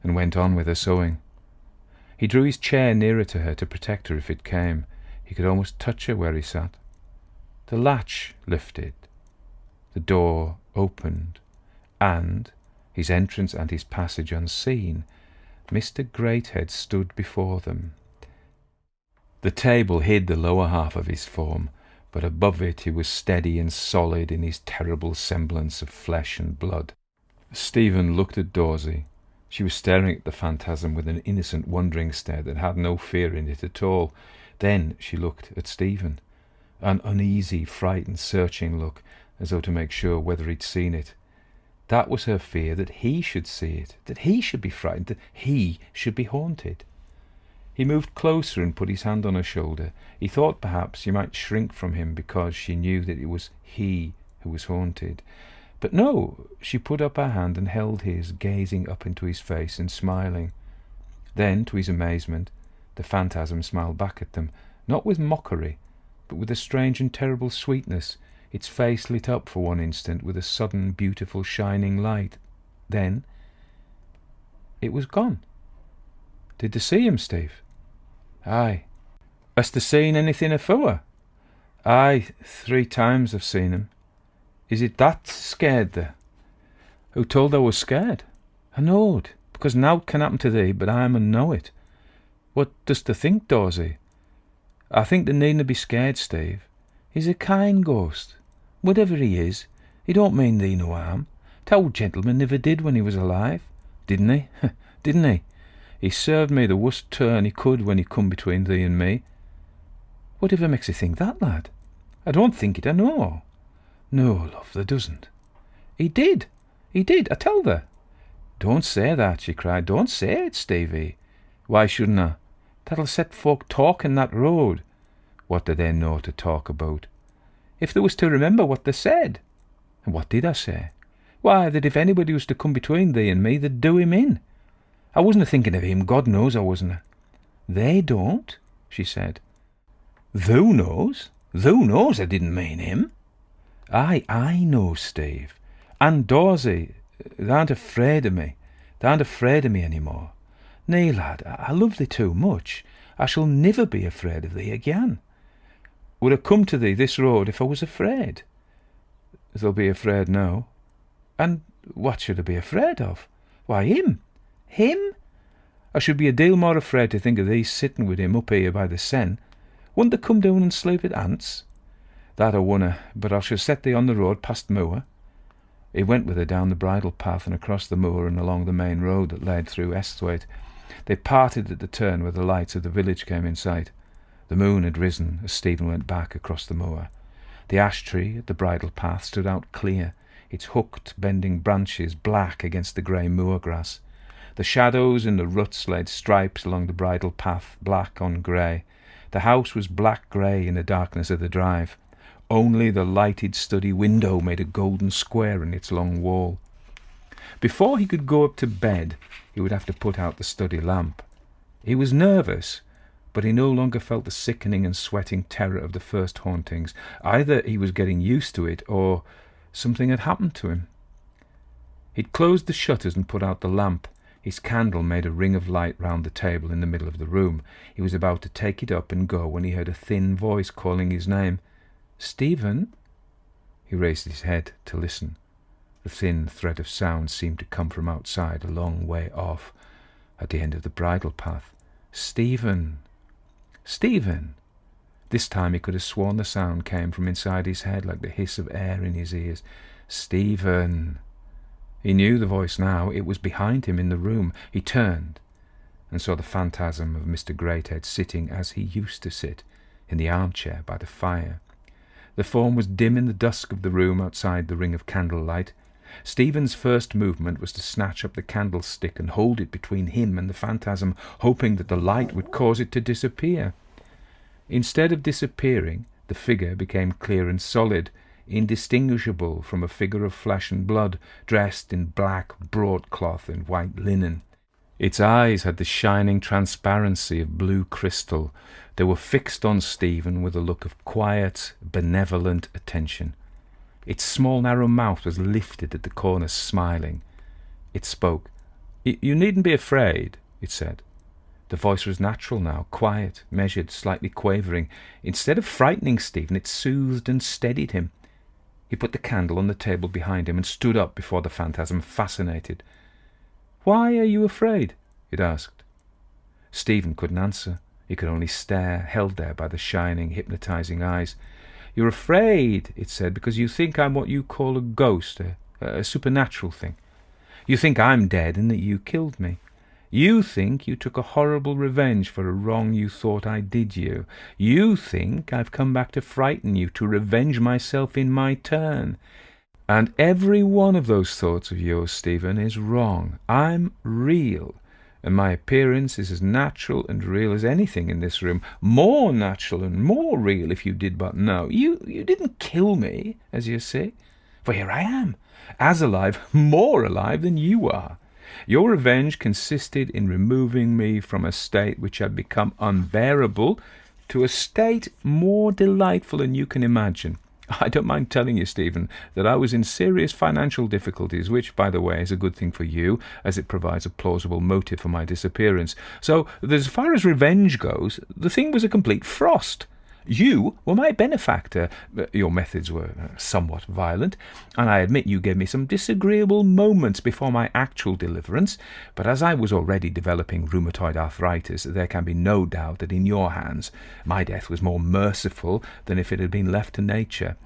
and went on with her sewing. He drew his chair nearer to her to protect her if it came. He could almost touch her where he sat. The latch lifted. The door opened, and, his entrance and his passage unseen, Mr. Greathead stood before them. The table hid the lower half of his form, but above it he was steady and solid in his terrible semblance of flesh and blood. Stephen looked at Dorsy. She was staring at the phantasm with an innocent, wondering stare that had no fear in it at all. Then she looked at Stephen, an uneasy, frightened, searching look, as though to make sure whether he'd seen it. That was her fear, that he should see it, that he should be frightened, that he should be haunted. He moved closer and put his hand on her shoulder. He thought perhaps she might shrink from him because she knew that it was he who was haunted. But no, she put up her hand and held his, gazing up into his face and smiling. Then, to his amazement, the phantasm smiled back at them, not with mockery, but with a strange and terrible sweetness. Its face lit up for one instant with a sudden, beautiful, shining light. Then it was gone. "Did you see him, Steve?" "Aye." "Hast thou seen anything afore?" "Aye, 3 times I've seen him." "Is it that scared thee?" "Who told thou was scared?" "I knowed, because nowt can happen to thee, but I mun know it." "What dost thou think, Dorsy?" "I think thou needna be scared, Steve. He's a kind ghost. Whatever he is, he don't mean thee no harm. T' old gentleman never did when he was alive. Didn't he? Didn't he? He served me the worst turn he could when he come between thee and me." "Whatever makes you think that, lad?" "I don't think it, I know." "No, love, there doesn't." He did, I tell thee." "Don't say that," she cried. "Don't say it, Stevie." "Why shouldn't I? That'll set folk talking that road. What do they know to talk about? If they was to remember what they said. And what did I say? Why, that if anybody was to come between thee and me, they'd do him in. I wasn't a-thinking of him, God knows I wasn't. They don't, she said. Thou knows I didn't mean him. Aye, I know, Steve. And Dorsy, they aren't afraid of me. They aren't afraid of me any more. Nay, lad, I love thee too much. I shall never be afraid of thee again. Would I come to thee this road if I was afraid? They'll be afraid now. And what should I be afraid of? Why, him. Him? I should be a deal more afraid to think of thee sitting with him up here by the Seine. Wouldn't they come down and sleep at Aunt's? That I wunna, but I shall set thee on the road past moor. He went with her down the bridle path and across the moor and along the main road that led through Esthwaite. They parted at the turn where the lights of the village came in sight. The moon had risen as Stephen went back across the moor. The ash tree at the bridle path stood out clear, its hooked, bending branches black against the grey moor grass. The shadows in the ruts laid stripes along the bridle path, black on grey. The house was black-grey in the darkness of the drive. Only the lighted study window made a golden square in its long wall. Before he could go up to bed, he would have to put out the study lamp. He was nervous, but he no longer felt the sickening and sweating terror of the first hauntings. Either he was getting used to it, or something had happened to him. He'd closed the shutters and put out the lamp. His candle made a ring of light round the table in the middle of the room. He was about to take it up and go when he heard a thin voice calling his name. "Stephen?" He raised his head to listen. The thin thread of sound seemed to come from outside, a long way off, at the end of the bridle path. "Stephen! Stephen!" This time he could have sworn the sound came from inside his head, like the hiss of air in his ears. "Stephen!" He knew the voice now. It was behind him in the room. He turned and saw the phantasm of Mr. Greathead sitting as he used to sit, in the armchair by the fire. The form was dim in the dusk of the room outside the ring of candlelight. Stephen's first movement was to snatch up the candlestick and hold it between him and the phantasm, hoping that the light would cause it to disappear. Instead of disappearing, the figure became clear and solid, indistinguishable from a figure of flesh and blood, dressed in black broadcloth and white linen. Its eyes had the shining transparency of blue crystal. They were fixed on Stephen with a look of quiet, benevolent attention. Its small narrow mouth was lifted at the corners, smiling. It spoke. "You needn't be afraid," it said. The voice was natural now, quiet, measured, slightly quavering. Instead of frightening Stephen, it soothed and steadied him. He put the candle on the table behind him and stood up before the phantasm, fascinated. "Why are you afraid?" it asked. Stephen couldn't answer. He could only stare, held there by the shining, hypnotizing eyes. "You're afraid," it said, "because you think I'm what you call a ghost, a supernatural thing. You think I'm dead and that you killed me. You think you took a horrible revenge for a wrong you thought I did you. You think I've come back to frighten you, to revenge myself in my turn. And every one of those thoughts of yours, Stephen, is wrong. I'm real, and my appearance is as natural and real as anything in this room. More natural and more real, if you did but know. You didn't kill me, as you say. For here I am, as alive, more alive than you are. Your revenge consisted in removing me from a state which had become unbearable to a state more delightful than you can imagine. I don't mind telling you, Stephen, that I was in serious financial difficulties, which, by the way, is a good thing for you, as it provides a plausible motive for my disappearance. So that as far as revenge goes, the thing was a complete frost. You were my benefactor. Your methods were somewhat violent, and I admit you gave me some disagreeable moments before my actual deliverance, but as I was already developing rheumatoid arthritis, there can be no doubt that in your hands my death was more merciful than if it had been left to nature.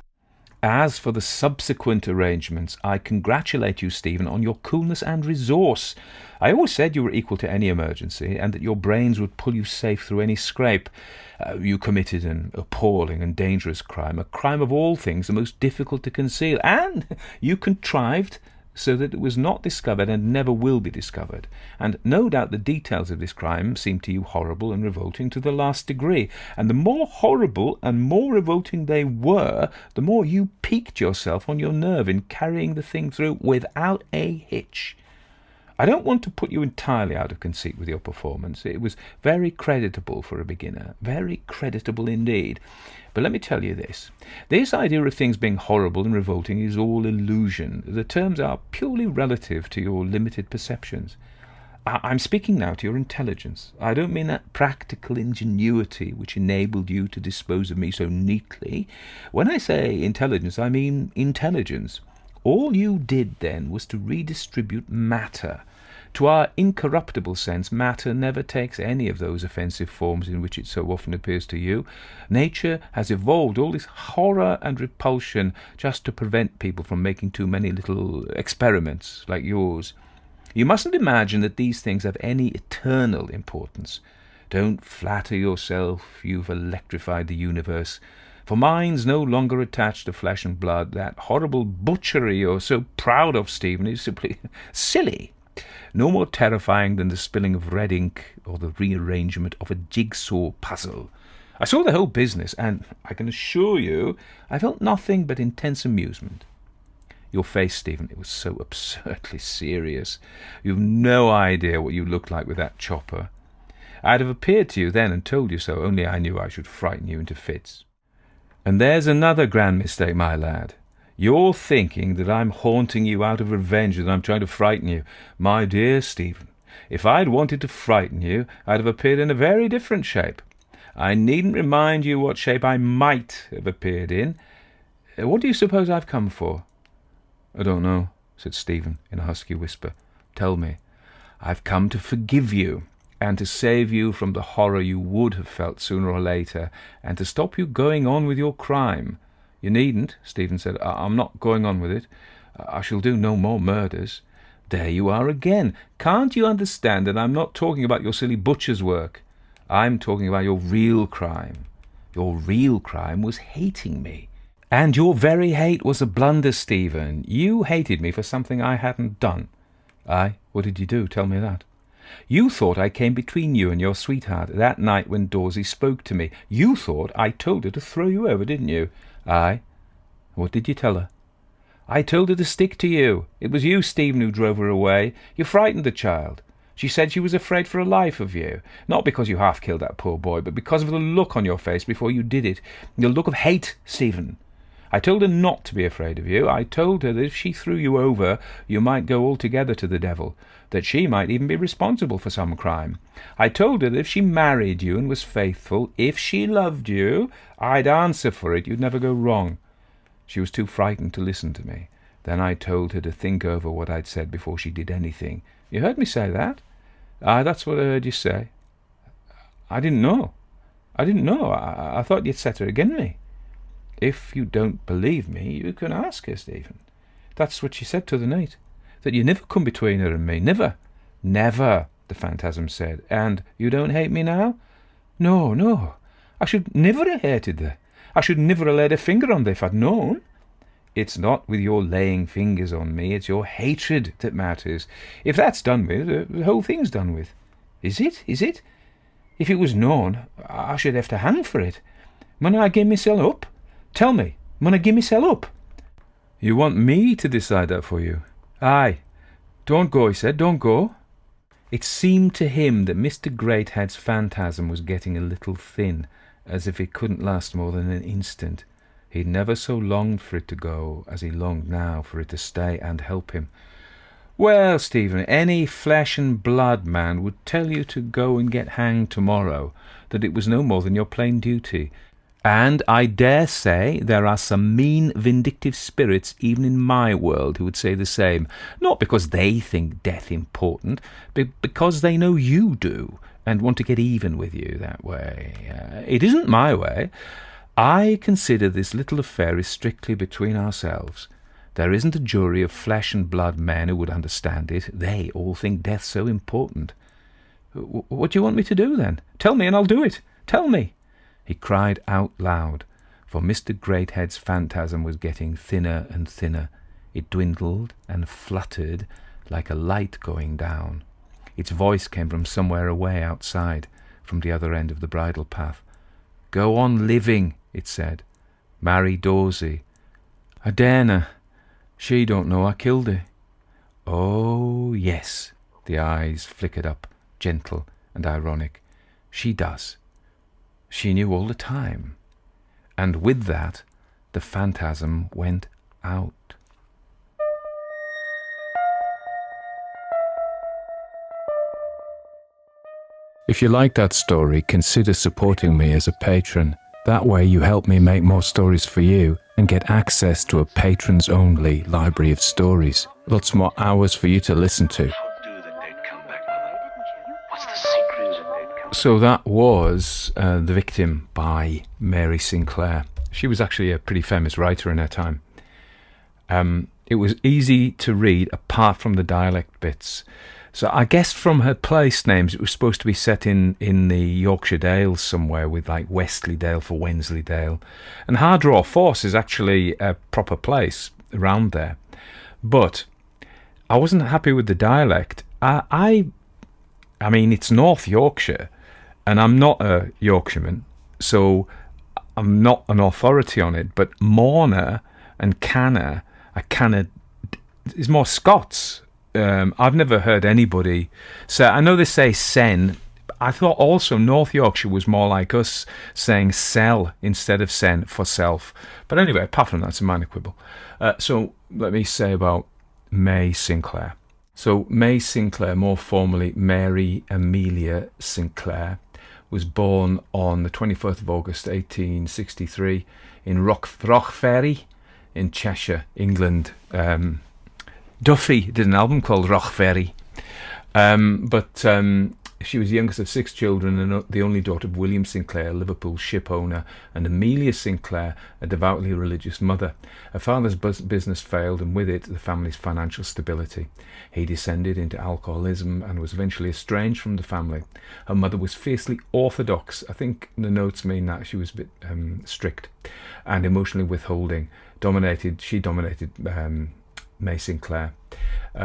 As for the subsequent arrangements, I congratulate you, Stephen, on your coolness and resource. I always said you were equal to any emergency, and that your brains would pull you safe through any scrape. You committed an appalling and dangerous crime, a crime of all things the most difficult to conceal, and you contrived so that it was not discovered and never will be discovered. And no doubt the details of this crime seem to you horrible and revolting to the last degree. And the more horrible and more revolting they were, the more you piqued yourself on your nerve in carrying the thing through without a hitch. I don't want to put you entirely out of conceit with your performance. It was very creditable for a beginner, very creditable indeed. But let me tell you this. This idea of things being horrible and revolting is all illusion. The terms are purely relative to your limited perceptions. I'm speaking now to your intelligence. I don't mean that practical ingenuity which enabled you to dispose of me so neatly. When I say intelligence, I mean intelligence. All you did then was to redistribute matter. To our incorruptible sense, matter never takes any of those offensive forms in which it so often appears to you. Nature has evolved all this horror and repulsion just to prevent people from making too many little experiments like yours. You mustn't imagine that these things have any eternal importance. Don't flatter yourself you've electrified the universe, for mine's no longer attached to flesh and blood. That horrible butchery you're so proud of, Stephen, is simply silly. No more terrifying than the spilling of red ink or the rearrangement of a jigsaw puzzle. I saw the whole business, and I can assure you I felt nothing but intense amusement. Your face, Stephen, it was so absurdly serious. You've no idea what you looked like with that chopper. I'd have appeared to you then and told you so, only I knew I should frighten you into fits. And there's another grand mistake, my lad. You're thinking that I'm haunting you out of revenge, that I'm trying to frighten you. My dear Stephen, if I'd wanted to frighten you, I'd have appeared in a very different shape. I needn't remind you what shape I might have appeared in. What do you suppose I've come for? I don't know, said Stephen in a husky whisper. Tell me. I've come to forgive you, and to save you from the horror you would have felt sooner or later, and to stop you going on with your crime. You needn't, Stephen said. I'm not going on with it. I shall do no more murders. There you are again. Can't you understand that I'm not talking about your silly butcher's work? I'm talking about your real crime. Your real crime was hating me. And your very hate was a blunder, Stephen. You hated me for something I hadn't done. Aye, what did you do? Tell me that. You thought I came between you and your sweetheart that night when Dorsy spoke to me. You thought I told her to throw you over, didn't you? Aye. What did you tell her? I told her to stick to you. It was you, Stephen, who drove her away. You frightened the child. She said she was afraid for her life of you. Not because you half-killed that poor boy, but because of the look on your face before you did it. The look of hate, Stephen. I told her not to be afraid of you. I told her that if she threw you over, you might go altogether to the devil, that she might even be responsible for some crime. I told her that if she married you and was faithful, if she loved you, I'd answer for it you'd never go wrong. She was too frightened to listen to me. Then I told her to think over what I'd said before she did anything. You heard me say that? Aye, that's what I heard you say. I didn't know. I thought you'd set her against me. If you don't believe me, you can ask her, Stephen. That's what she said to the night. That you never come between her and me. Never. Never, the phantasm said. And you don't hate me now? No. I should never have hated her. I should never have laid a finger on her if I'd known. It's not with your laying fingers on me, it's your hatred that matters. If that's done with, the whole thing's done with. Is it? If it was known, I should have to hang for it. Mun I give myself up? Tell me, mun I give myself up? You want me to decide that for you? Aye. Don't go, he said, don't go. It seemed to him that Mr. Greathead's phantasm was getting a little thin, as if it couldn't last more than an instant. He'd never so longed for it to go as he longed now for it to stay and help him. Well, Stephen, any flesh and blood man would tell you to go and get hanged tomorrow, that it was no more than your plain duty. And I dare say there are some mean, vindictive spirits even in my world who would say the same, not because they think death important, but because they know you do, and want to get even with you that way. It isn't my way. I consider this little affair is strictly between ourselves. There isn't a jury of flesh and blood men who would understand it. They all think death so important. What do you want me to do, then? Tell me and I'll do it. Tell me. He cried out loud, for Mr. Greathead's phantasm was getting thinner and thinner. It dwindled and fluttered like a light going down. Its voice came from somewhere away outside, from the other end of the bridle path. "Go on living," it said. "Marry Dorsy." "I daren't. She don't know I killed her." "Oh, yes." The eyes flickered up, gentle and ironic. "She does. She knew all the time." And with that, the phantasm went out. If you like that story, consider supporting me as a patron. That way you help me make more stories for you and get access to a patrons-only library of stories. Lots more hours for you to listen to. How do the dead come back, Mother? What's the secret of the dead come? So that was The Victim by May Sinclair. She was actually a pretty famous writer in her time. It was easy to read apart from the dialect bits. So I guess from her place names, it was supposed to be set in the Yorkshire Dales somewhere, with like Westleydale for Wensleydale. And Hardraw Force is actually a proper place around there. But I wasn't happy with the dialect. I mean, it's North Yorkshire, and I'm not a Yorkshireman, so I'm not an authority on it. But Morna and Canna is more Scots. I've never heard anybody say. I know they say sen. I thought also North Yorkshire was more like us saying sell instead of sen for self. But anyway, apart from that, it's a minor quibble. So let me say about May Sinclair. So May Sinclair, more formally Mary Amelia Sinclair, was born on the 24th of August 1863 in Rochferry in Cheshire, England. Duffy did an album called Rochferry. But she was the youngest of 6 children and the only daughter of William Sinclair, Liverpool ship owner, and Amelia Sinclair, a devoutly religious mother. Her father's business failed, and with it, the family's financial stability. He descended into alcoholism and was eventually estranged from the family. Her mother was fiercely orthodox. I think the notes mean that she was a bit strict and emotionally withholding. She dominated May Sinclair.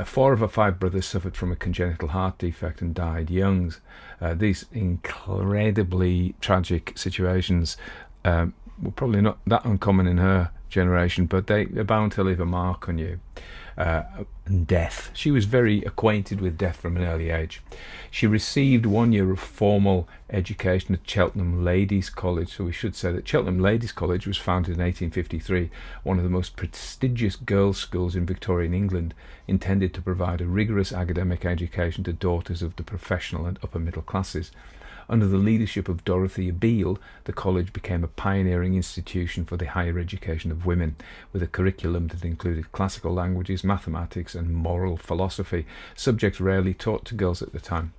4 of her 5 brothers suffered from a congenital heart defect and died young. These incredibly tragic situations were probably not that uncommon in her generation, but they are bound to leave a mark on you. And death. She was very acquainted with death from an early age. She received 1 year of formal education at Cheltenham Ladies' College. So we should say that Cheltenham Ladies' College was founded in 1853, one of the most prestigious girls' schools in Victorian England, intended to provide a rigorous academic education to daughters of the professional and upper middle classes. Under the leadership of Dorothy Beale, the college became a pioneering institution for the higher education of women, with a curriculum that included classical languages, mathematics and moral philosophy, subjects rarely taught to girls at the time.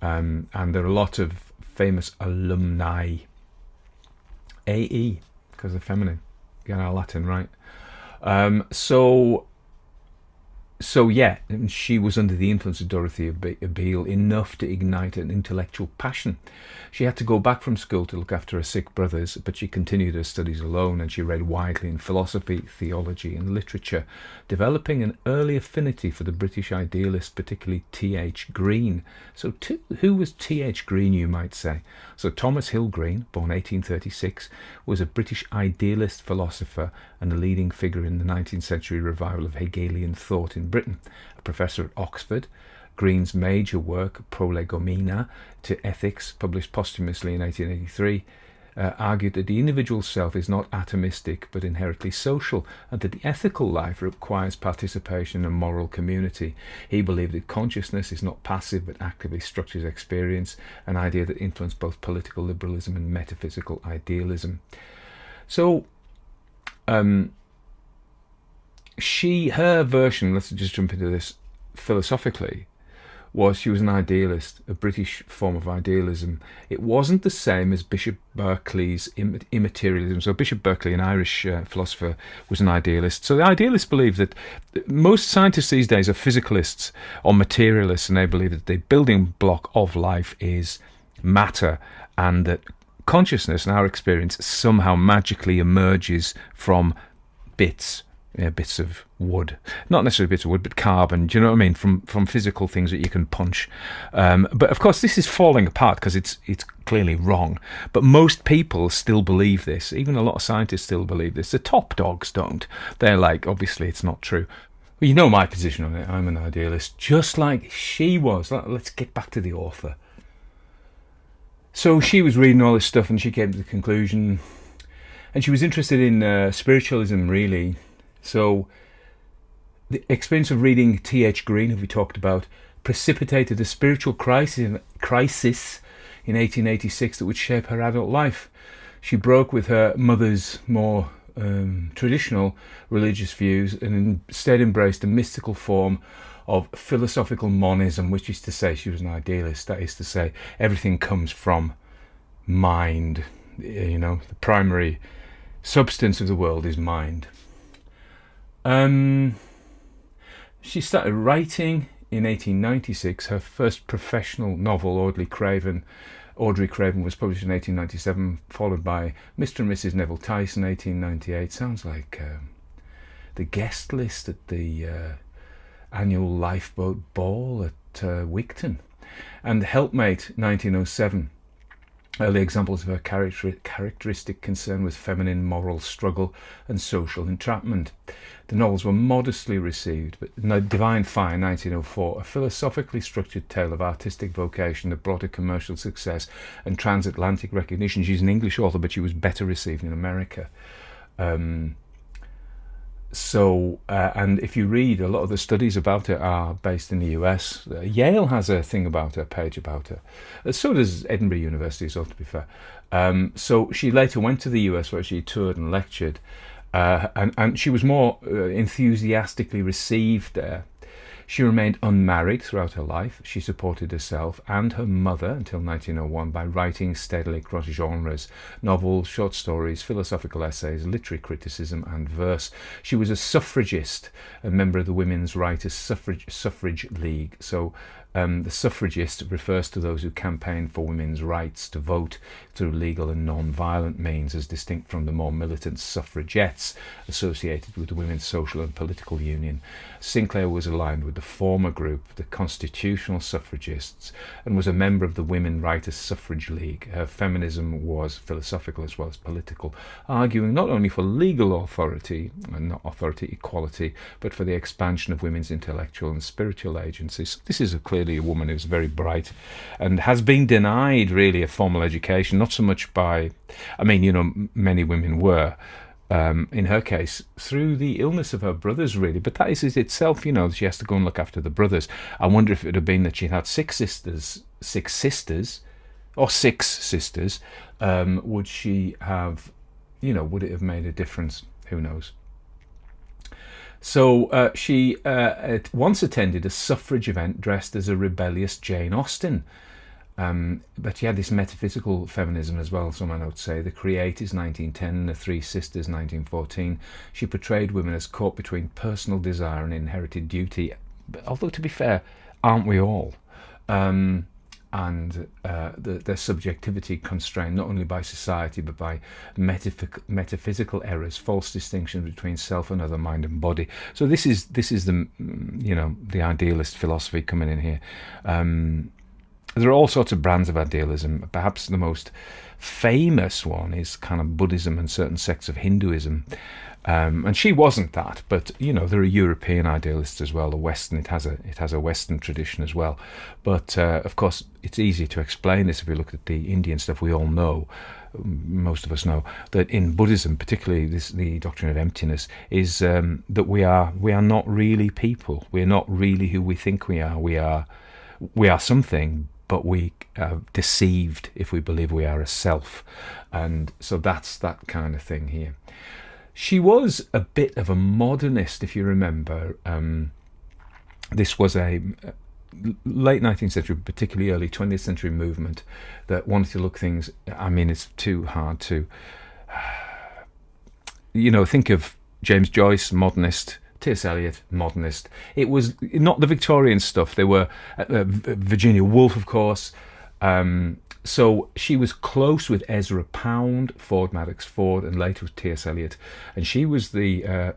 And there are a lot of famous alumni. AE, because they're feminine. Get our Latin right. So yeah, and she was under the influence of Dorothy Beale enough to ignite an intellectual passion. She had to go back from school to look after her sick brothers, but she continued her studies alone, and she read widely in philosophy, theology and literature, developing an early affinity for the British idealist, particularly T.H. Green. So who was T.H. Green, you might say? So Thomas Hill Green, born 1836, was a British idealist philosopher and a leading figure in the 19th century revival of Hegelian thought in Britain. A professor at Oxford, Green's major work, Prolegomena to Ethics, published posthumously in 1883, argued that the individual self is not atomistic but inherently social, and that the ethical life requires participation in a moral community. He believed that consciousness is not passive but actively structures experience, an idea that influenced both political liberalism and metaphysical idealism. So, her version, let's just jump into this philosophically, was she was an idealist, a British form of idealism. It wasn't the same as Bishop Berkeley's immaterialism. So Bishop Berkeley, an Irish philosopher, was an idealist. So the idealists believe that most scientists these days are physicalists or materialists, and they believe that the building block of life is matter, and that consciousness and our experience somehow magically emerges from bits bits of wood, not necessarily bits of wood, but carbon. Do you know what I mean? From physical things that you can punch. But of course, this is falling apart because it's clearly wrong. But most people still believe this. Even a lot of scientists still believe this. The top dogs don't. They're like, obviously, it's not true. Well, you know my position on it. I'm an idealist, just like she was. Let's get back to the author. So she was reading all this stuff, and she came to the conclusion, and she was interested in spiritualism, really. So the experience of reading T.H. Green, who we talked about, precipitated a spiritual crisis in 1886 that would shape her adult life. She broke with her mother's more traditional religious views and instead embraced a mystical form of philosophical monism, which is to say she was an idealist. That is to say, everything comes from mind. The primary substance of the world is mind. She started writing in 1896. Her first professional novel, Audrey Craven, was published in 1897, followed by Mr. and Mrs. Neville Tyson, 1898. Sounds like the guest list at the annual lifeboat ball at Wigton. And Helpmate, 1907. Early examples of her characteristic concern with feminine moral struggle and social entrapment. The novels were modestly received, but Divine Fire, 1904, a philosophically structured tale of artistic vocation that brought her commercial success and transatlantic recognition. She's an English author, but she was better received in America. And if you read, a lot of the studies about her are based in the US. Yale has a thing about her, page about her. So does Edinburgh University, so to be fair. So she later went to the US where she toured and lectured. And she was more enthusiastically received there. She remained unmarried throughout her life. She supported herself and her mother until 1901 by writing steadily across genres: novels, short stories, philosophical essays, literary criticism and verse. She was a suffragist, a member of the Women's Writers' Suffrage League. So the suffragist refers to those who campaign for women's rights to vote through legal and non-violent means, as distinct from the more militant suffragettes associated with the Women's Social and Political Union. Sinclair was aligned with the former group, the Constitutional Suffragists, and was a member of the Women Writers' Suffrage League. Her feminism was philosophical as well as political, arguing not only for legal authority, and not authority equality, but for the expansion of women's intellectual and spiritual agency. So this is clearly a woman who's very bright and has been denied really a formal education, not so much by, many women were, in her case, through the illness of her brothers, really. But that is itself, she has to go and look after the brothers. I wonder if it would have been that she'd had six sisters, would she have, would it have made a difference? Who knows? So she once attended a suffrage event dressed as a rebellious Jane Austen. But she had this metaphysical feminism as well, some I note say. The Creators, 1910, The Three Sisters, 1914. She portrayed women as caught between personal desire and inherited duty. Although, to be fair, aren't we all? And their subjectivity constrained not only by society but by metaphysical errors, false distinctions between self and other, mind and body. So this is the the idealist philosophy coming in here. There are all sorts of brands of idealism. Perhaps the most famous one is kind of Buddhism and certain sects of Hinduism. And she wasn't that, but there are European idealists as well. The Western, it has a Western tradition as well. But of course, it's easy to explain this if we look at the Indian stuff. We all know, most of us know, that in Buddhism, particularly the doctrine of emptiness, is that we are not really people. We are not really who we think we are. We are something, but we are deceived if we believe we are a self. And so that's that kind of thing here. She was a bit of a modernist, if you remember. This was a late 19th century, particularly early 20th century movement that wanted to look things. It's too hard to, think of James Joyce, modernist, T.S. Eliot, modernist. It was not the Victorian stuff. They were Virginia Woolf, of course. So she was close with Ezra Pound, Ford Madox Ford, and later with T.S. Eliot, and she was the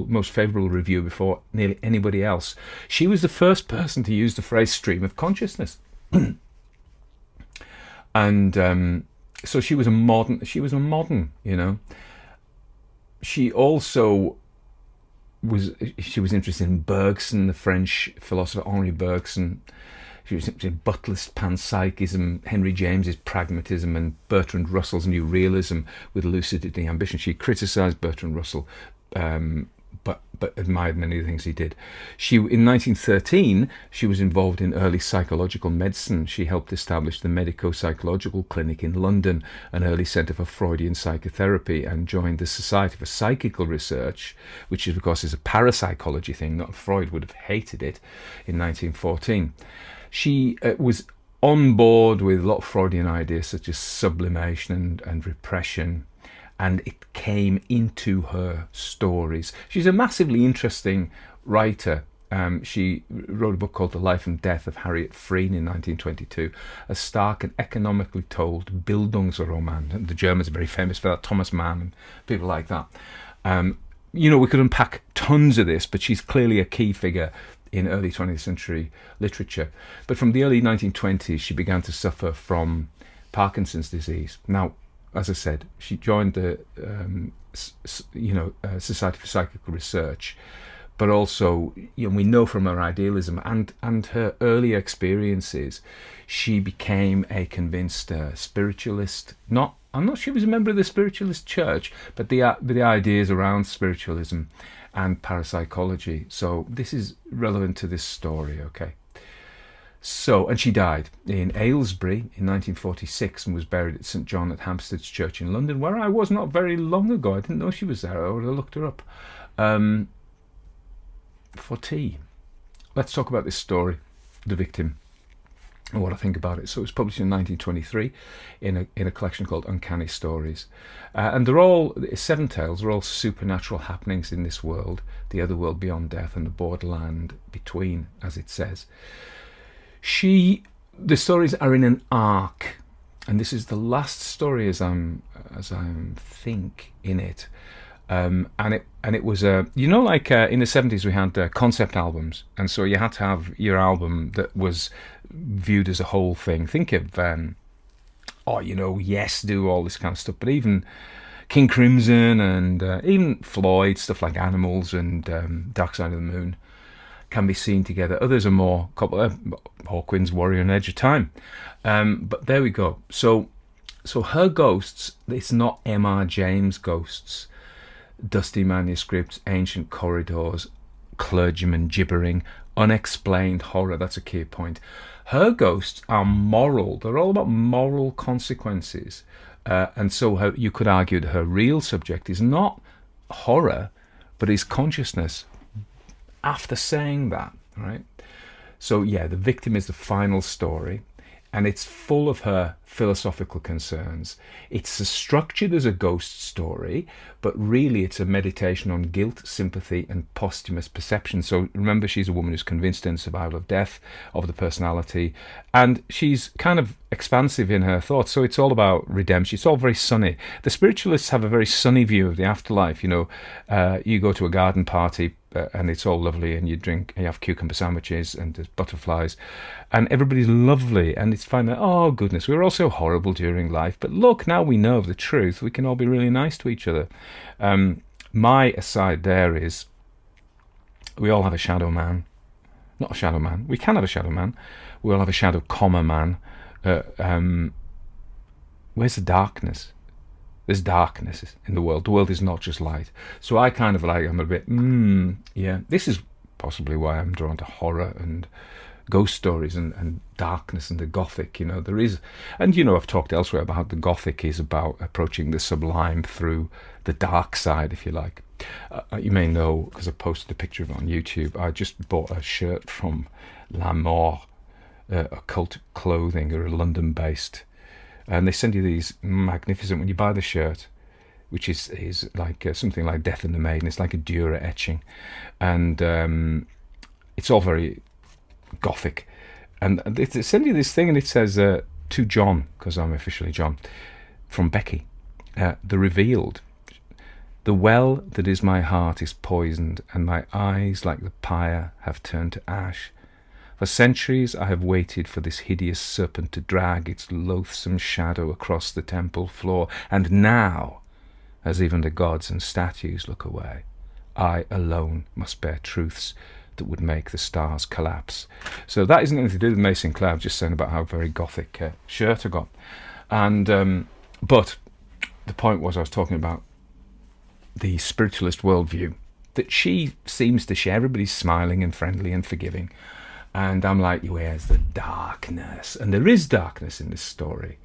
most favourable reviewer before nearly anybody else. She was the first person to use the phrase stream of consciousness. And so she was a modern, you know. She also was interested in Bergson, the French philosopher Henri Bergson. She was interested in Butler's panpsychism, Henry James's pragmatism, and Bertrand Russell's new realism with lucidity and ambition. She criticised Bertrand Russell, but admired many of the things he did. In 1913, she was involved in early psychological medicine. She helped establish the Medico-Psychological Clinic in London, an early centre for Freudian psychotherapy, and joined the Society for Psychical Research, which of course is a parapsychology thing. Not Freud would have hated it, in 1914. She was on board with a lot of Freudian ideas such as sublimation and repression, and it came into her stories. She's a massively interesting writer. She wrote a book called The Life and Death of Harriet Freen in 1922, a stark and economically told Bildungsroman. And the Germans are very famous for that, Thomas Mann and people like that. You know, we could unpack tons of this, but she's clearly a key figure in early 20th century literature. But from the early 1920s, she began to suffer from Parkinson's disease. Now, as I said, she joined the Society for Psychical Research, but also, you know, we know from her idealism and her earlier experiences, she became a convinced spiritualist. I'm not sure she was a member of the spiritualist church, but the ideas around spiritualism and parapsychology. So this is relevant to this story, okay? So, and she died in Aylesbury in 1946 and was buried at St John at Hampstead's Church in London, where I was not very long ago. I didn't know she was there. I would have looked her up for tea. Let's talk about this story, The Victim, and what I think about it. So it was published in 1923 in a collection called Uncanny Stories. And they're all 7 tales. They're all supernatural happenings in this world, the other world beyond death and the borderland between, as it says. The stories are in an arc, and this is the last story as I think in it, and it was in the 70s we had concept albums, and so you had to have your album that was viewed as a whole thing. Think of Yes, do all this kind of stuff, but even King Crimson and even Floyd, stuff like Animals and Dark Side of the Moon can be seen together. Others are more Hawkwind's Warrior and Edge of Time, but there we go. So her ghosts, it's not M.R. James ghosts, dusty manuscripts, ancient corridors, clergymen gibbering, unexplained horror. That's a key point. Her ghosts are moral. They're all about moral consequences, and so you could argue that her real subject is not horror, but is consciousness. After saying that, right? So yeah, The Victim is the final story, and it's full of her philosophical concerns. It's structured as a ghost story, but really it's a meditation on guilt, sympathy, and posthumous perception. So remember, she's a woman who's convinced in survival of death, of the personality, and she's kind of expansive in her thoughts. So it's all about redemption. It's all very sunny. The spiritualists have a very sunny view of the afterlife. You know, you go to a garden party, and it's all lovely, and you have cucumber sandwiches and there's butterflies, and everybody's lovely, and it's fine. Oh goodness, we're all so horrible during life, but look, now we know the truth, we can all be really nice to each other. My aside there is, we all have a shadow man. Not a shadow man, we can have a shadow man, we all have a shadow comma man. Where's the darkness? There's darkness in the world. The world is not just light. So I kind of I'm a bit, yeah. This is possibly why I'm drawn to horror and ghost stories and darkness and the Gothic. You know, there is, and you know, I've talked elsewhere about how the Gothic is about approaching the sublime through the dark side, if you like. You may know, because I posted a picture of it on YouTube, I just bought a shirt from La Mort, Occult Clothing, or a London-based. And they send you these magnificent, when you buy the shirt, which is like something like Death and the Maiden, it's like a Dürer etching, and it's all very Gothic, and they send you this thing, and it says to John, because I'm officially John, from Becky. The revealed. The well that is my heart is poisoned, and my eyes, like the pyre, have turned to ash. For centuries I have waited for this hideous serpent to drag its loathsome shadow across the temple floor, and now, as even the gods and statues look away, I alone must bear truths that would make the stars collapse. So that isn't anything to do with May Sinclair. I'm just saying about how very gothic shirt I got. And but the point was, I was talking about the spiritualist worldview that she seems to share. Everybody's smiling and friendly and forgiving, and I'm like, where's the darkness? And there is darkness in this story.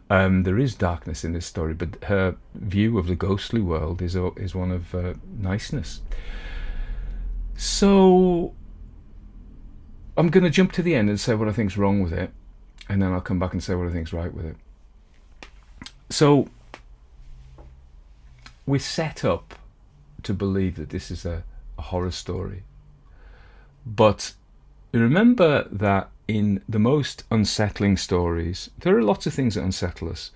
There is darkness in this story, but her view of the ghostly world is one of niceness. So I'm going to jump to the end and say what I think's wrong with it, and then I'll come back and say what I think's right with it. So we're set up to believe that this is a horror story, but remember that in the most unsettling stories, there are lots of things that unsettle us,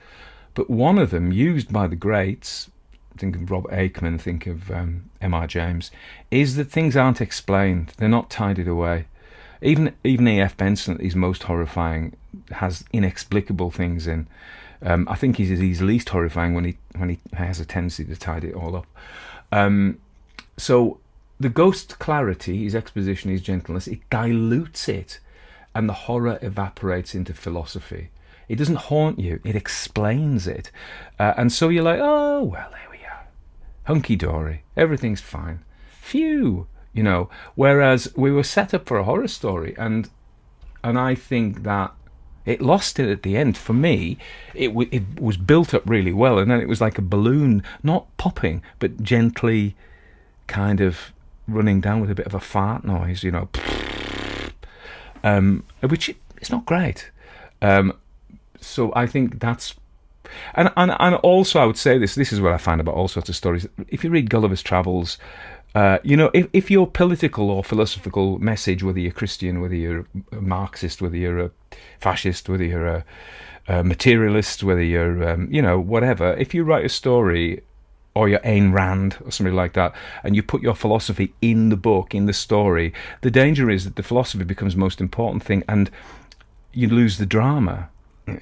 but one of them, used by the greats, think of Rob Aikman, think of M.R. James, is that things aren't explained. They're not tidied away. Even E.F. Benson, at his most horrifying, has inexplicable things in. I think he's least horrifying when he has a tendency to tidy it all up. So the ghost clarity, his exposition, his gentleness, it dilutes it, and the horror evaporates into philosophy. It doesn't haunt you, it explains it. And so you're like, oh, well, there we are. Hunky-dory, everything's fine. Phew, Whereas we were set up for a horror story, and I think that it lost it at the end. For me, it was built up really well, and then it was like a balloon, not popping, but gently kind of running down with a bit of a fart noise, which is not great. So I think that's... And also I would say this is what I find about all sorts of stories. If you read Gulliver's Travels, if your political or philosophical message, whether you're Christian, whether you're a Marxist, whether you're a fascist, whether you're a materialist, whether you're, whatever, if you write a story, or you're Ayn Rand or something like that, and you put your philosophy in the book, in the story, the danger is that the philosophy becomes the most important thing, and you lose the drama.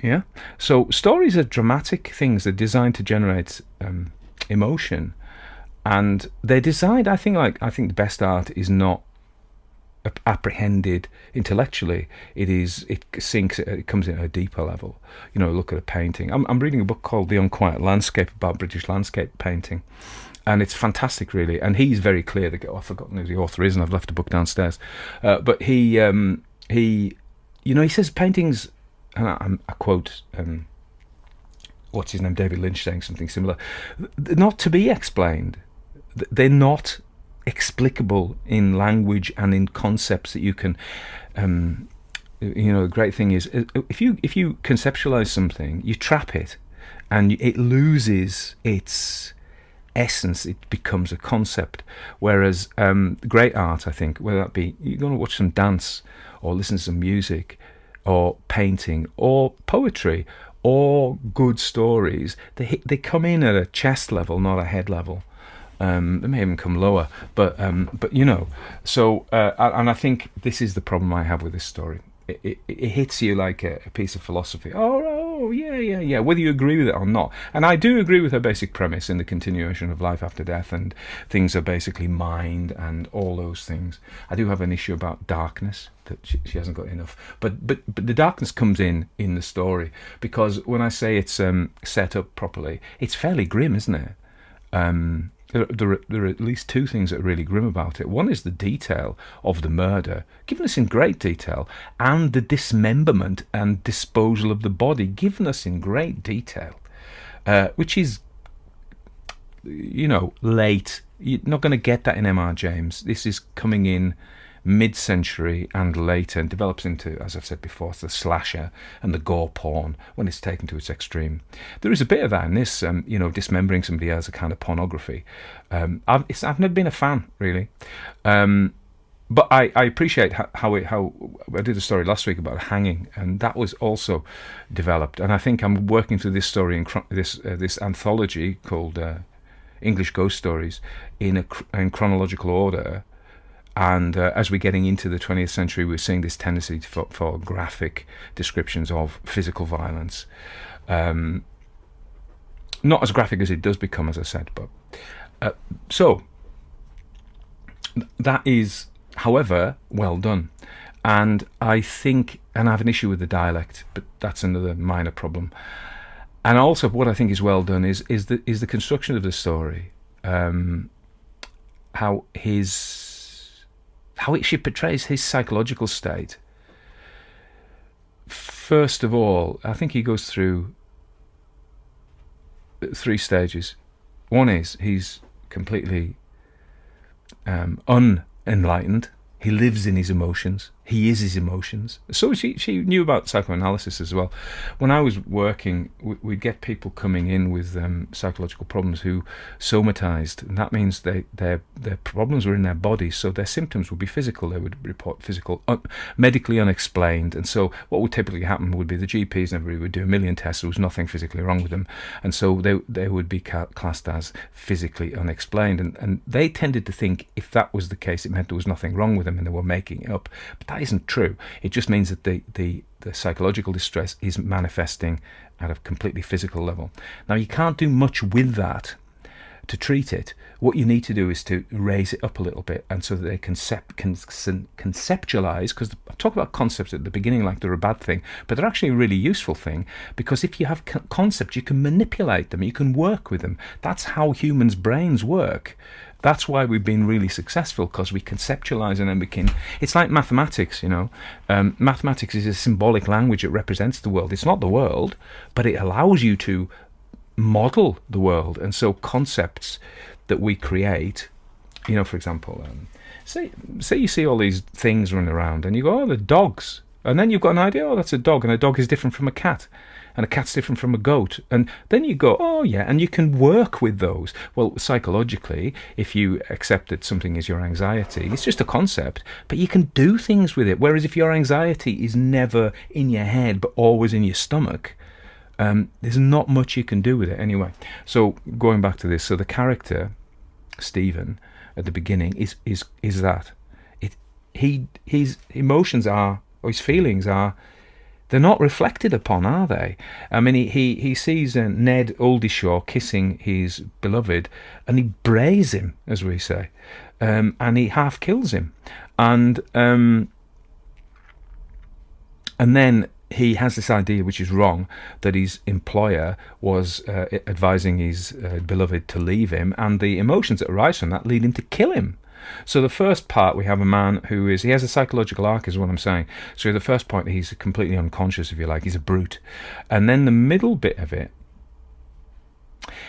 Yeah. So stories are dramatic things. They're designed to generate emotion. And they're designed, I think the best art is not apprehended intellectually. It sinks, it comes in at a deeper level. Look at a painting. I'm reading a book called The Unquiet Landscape, about British landscape painting, and it's fantastic, really. And he's very clear. I've forgotten who the author is, and I've left the book downstairs. But he says paintings, and I quote, what's his name, David Lynch, saying something similar. They're not to be explained. They're not explicable in language and in concepts that you can. The great thing is, if you conceptualize something, you trap it, and it loses its essence. It becomes a concept. Whereas great art, I think, whether that be you're going to watch some dance, or listen to some music, or painting, or poetry, or good stories, they come in at a chest level, not a head level. They may even come lower, but So, and I think this is the problem I have with this story. It hits you like a piece of philosophy. Oh, yeah. Whether you agree with it or not, and I do agree with her basic premise in the continuation of life after death, and things are basically mind and all those things. I do have an issue about darkness, that she hasn't got enough. But the darkness comes in the story, because when I say it's set up properly, it's fairly grim, isn't it? There are at least two things that are really grim about it. One is the detail of the murder, given us in great detail, and the dismemberment and disposal of the body, given us in great detail, which is, late. You're not going to get that in M.R. James. This is coming in mid-century and later, and develops into, as I've said before, the slasher and the gore porn when it's taken to its extreme. There is a bit of that in this, dismembering somebody as a kind of pornography. I've never been a fan, really. But I appreciate how I did a story last week about hanging, and that was also developed. And I think I'm working through this story in this anthology called English Ghost Stories in chronological order. And as we're getting into the 20th century, we're seeing this tendency for graphic descriptions of physical violence. Not as graphic as it does become, as I said, but so that is, however, well done. And I think, and I have an issue with the dialect, but that's another minor problem. And also, what I think is well done is the construction of the story, how she portrays his psychological state. First of all, I think he goes through 3 stages. One is he's completely unenlightened. He lives in his emotions. He is his emotions. So she knew about psychoanalysis as well. When I was working, we'd get people coming in with psychological problems who somatized, and that means their problems were in their bodies, so their symptoms would be physical. They would report physical, medically unexplained. And so what would typically happen would be the GPs and everybody would do a million tests. There was nothing physically wrong with them, and so they would be classed as physically unexplained. And they tended to think if that was the case, it meant there was nothing wrong with them and they were making it up. But that isn't true. It just means that the psychological distress is manifesting at a completely physical level. Now, you can't do much with that to treat it. What you need to do is to raise it up a little bit, and so that they conceptualize, because I talk about concepts at the beginning like they're a bad thing, but they're actually a really useful thing, because if you have concepts, you can manipulate them, you can work with them. That's how humans' brains work. That's why we've been really successful, because we conceptualize and then we can... It's like mathematics, you know. Mathematics is a symbolic language that represents the world. It's not the world, but it allows you to model the world. And so concepts that we create, you know, for example, say you see all these things running around and you go, oh, they're dogs. And then you've got an idea, oh, that's a dog, and a dog is different from a cat. And a cat's different from a goat. And then you go, oh yeah, and you can work with those. Well, psychologically, if you accept that something is your anxiety, it's just a concept, but you can do things with it. Whereas if your anxiety is never in your head, but always in your stomach, there's not much you can do with it anyway. So going back to this, so the character, Stephen, at the beginning, is that. His emotions are, or his feelings are, they're not reflected upon, are they? I mean, he sees Ned Aldershot kissing his beloved, and he brays him, as we say, and he half kills him, and then he has this idea, which is wrong, that his employer was advising his beloved to leave him, and the emotions that arise from that lead him to kill him. So the first part, we have a man who he has a psychological arc, is what I'm saying. So the first point, he's completely unconscious, if you like, he's a brute. And then the middle bit of it,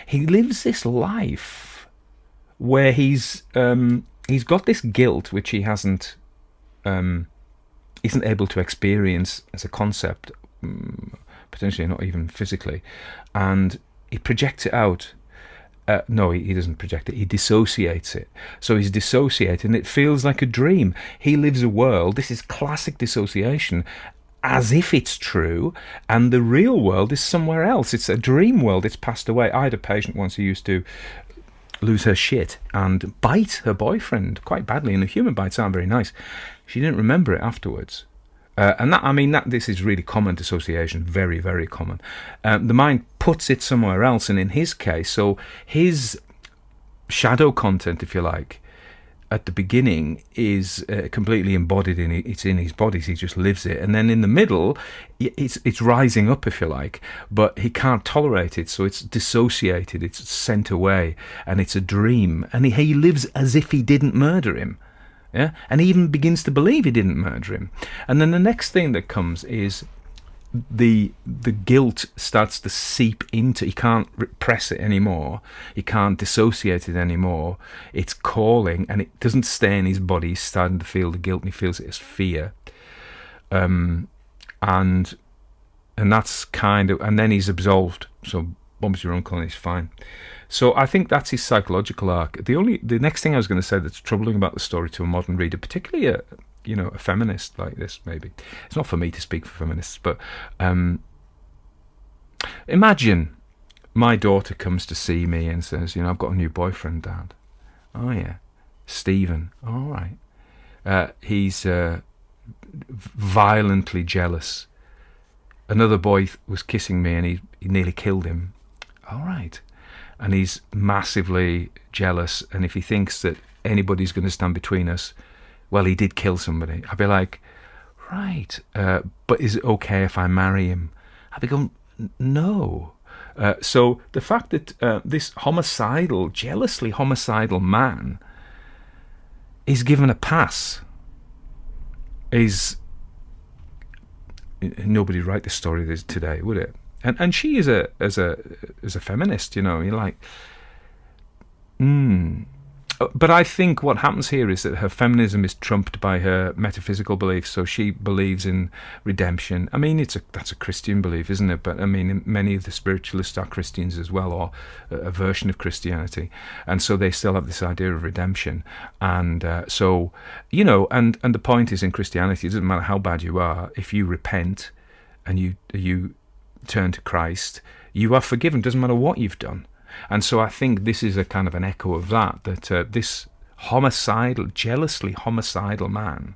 he lives this life where he's got this guilt which he isn't able to experience as a concept, potentially not even physically, and he projects it out. No, he doesn't project it. He dissociates it. So he's dissociated, and it feels like a dream. He lives a world. This is classic dissociation, as if it's true, and the real world is somewhere else. It's a dream world. It's passed away. I had a patient once who used to lose her shit and bite her boyfriend quite badly, and the human bites aren't very nice. She didn't remember it afterwards. This is really common dissociation, very, very common. The mind puts it somewhere else, and in his case, so his shadow content, if you like, at the beginning is completely embodied it's in his body. He just lives it, and then in the middle, it's rising up, if you like, but he can't tolerate it, so it's dissociated, it's sent away, and it's a dream, and he lives as if he didn't murder him. Yeah, and he even begins to believe he didn't murder him. And then the next thing that comes is the guilt starts to seep into. He can't repress it anymore. He can't dissociate it anymore. It's calling, and it doesn't stay in his body. He's starting to feel the guilt, and he feels it as fear. And that's kind of, and then he's absolved. So Bob's your uncle and he's fine. So I think that's his psychological arc. The next thing I was going to say that's troubling about the story to a modern reader, particularly a feminist like this, maybe it's not for me to speak for feminists, but imagine my daughter comes to see me and says, I've got a new boyfriend, Dad. Oh yeah, Stephen. All right. He's violently jealous. Another boy was kissing me and he nearly killed him. All right. And he's massively jealous, and if he thinks that anybody's going to stand between us, well, he did kill somebody. I'd be like, right, but is it okay if I marry him? I'd be going, no. So the fact that this jealously homicidal man is given a pass is... Nobody would write the story today, would it? And she is as a feminist, you're like, But I think what happens here is that her feminism is trumped by her metaphysical beliefs. So she believes in redemption. I mean, that's a Christian belief, isn't it? But I mean, many of the spiritualists are Christians as well, or a version of Christianity, and so they still have this idea of redemption. And so, and the point is, in Christianity, it doesn't matter how bad you are, if you repent and you turn to Christ, you are forgiven. Doesn't matter what you've done. And so I think this is a kind of an echo of that this jealously homicidal man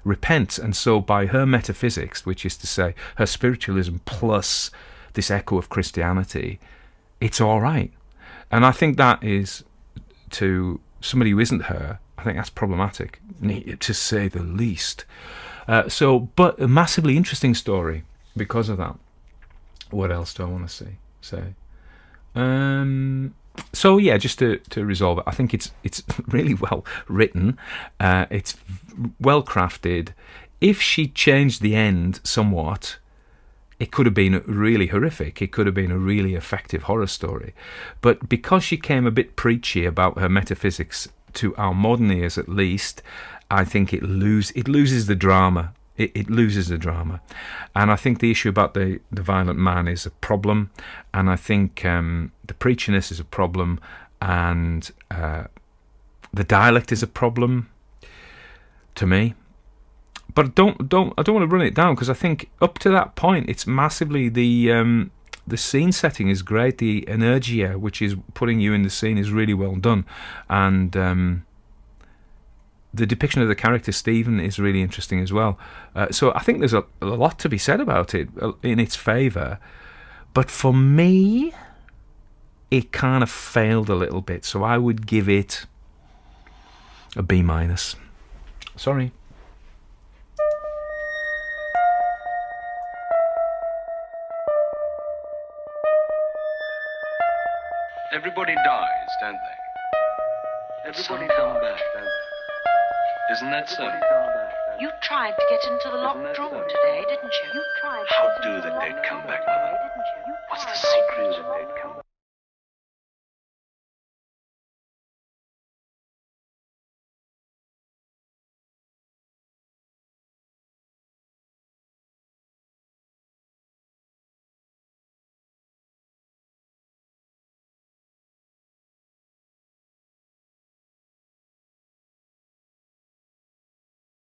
repents. And so by her metaphysics, which is to say her spiritualism plus this echo of Christianity, it's all right. And I think that is, to somebody who isn't her, I think that's problematic, to say the least. But a massively interesting story because of that. What else do I want to say? So yeah, just to resolve it, I think it's really well written. It's well crafted. If she changed the end somewhat, it could have been really horrific. It could have been a really effective horror story. But because she came a bit preachy about her metaphysics, to our modern ears at least, I think it loses the drama. It loses the drama. And I think the issue about the violent man is a problem, and I think the preachiness is a problem, and the dialect is a problem to me. But I don't want to run it down, because I think up to that point it's massively the scene setting is great. The energia, which is putting you in the scene, is really well done, and the depiction of the character Stephen is really interesting as well. So I think there's a lot to be said about it in its favour. But for me, it kind of failed a little bit. So I would give it a B-. Sorry. Everybody dies, don't they? Everybody come back, don't they? Isn't that so? You tried to get into the locked drawer today, didn't you? How do the dead come back, Mother?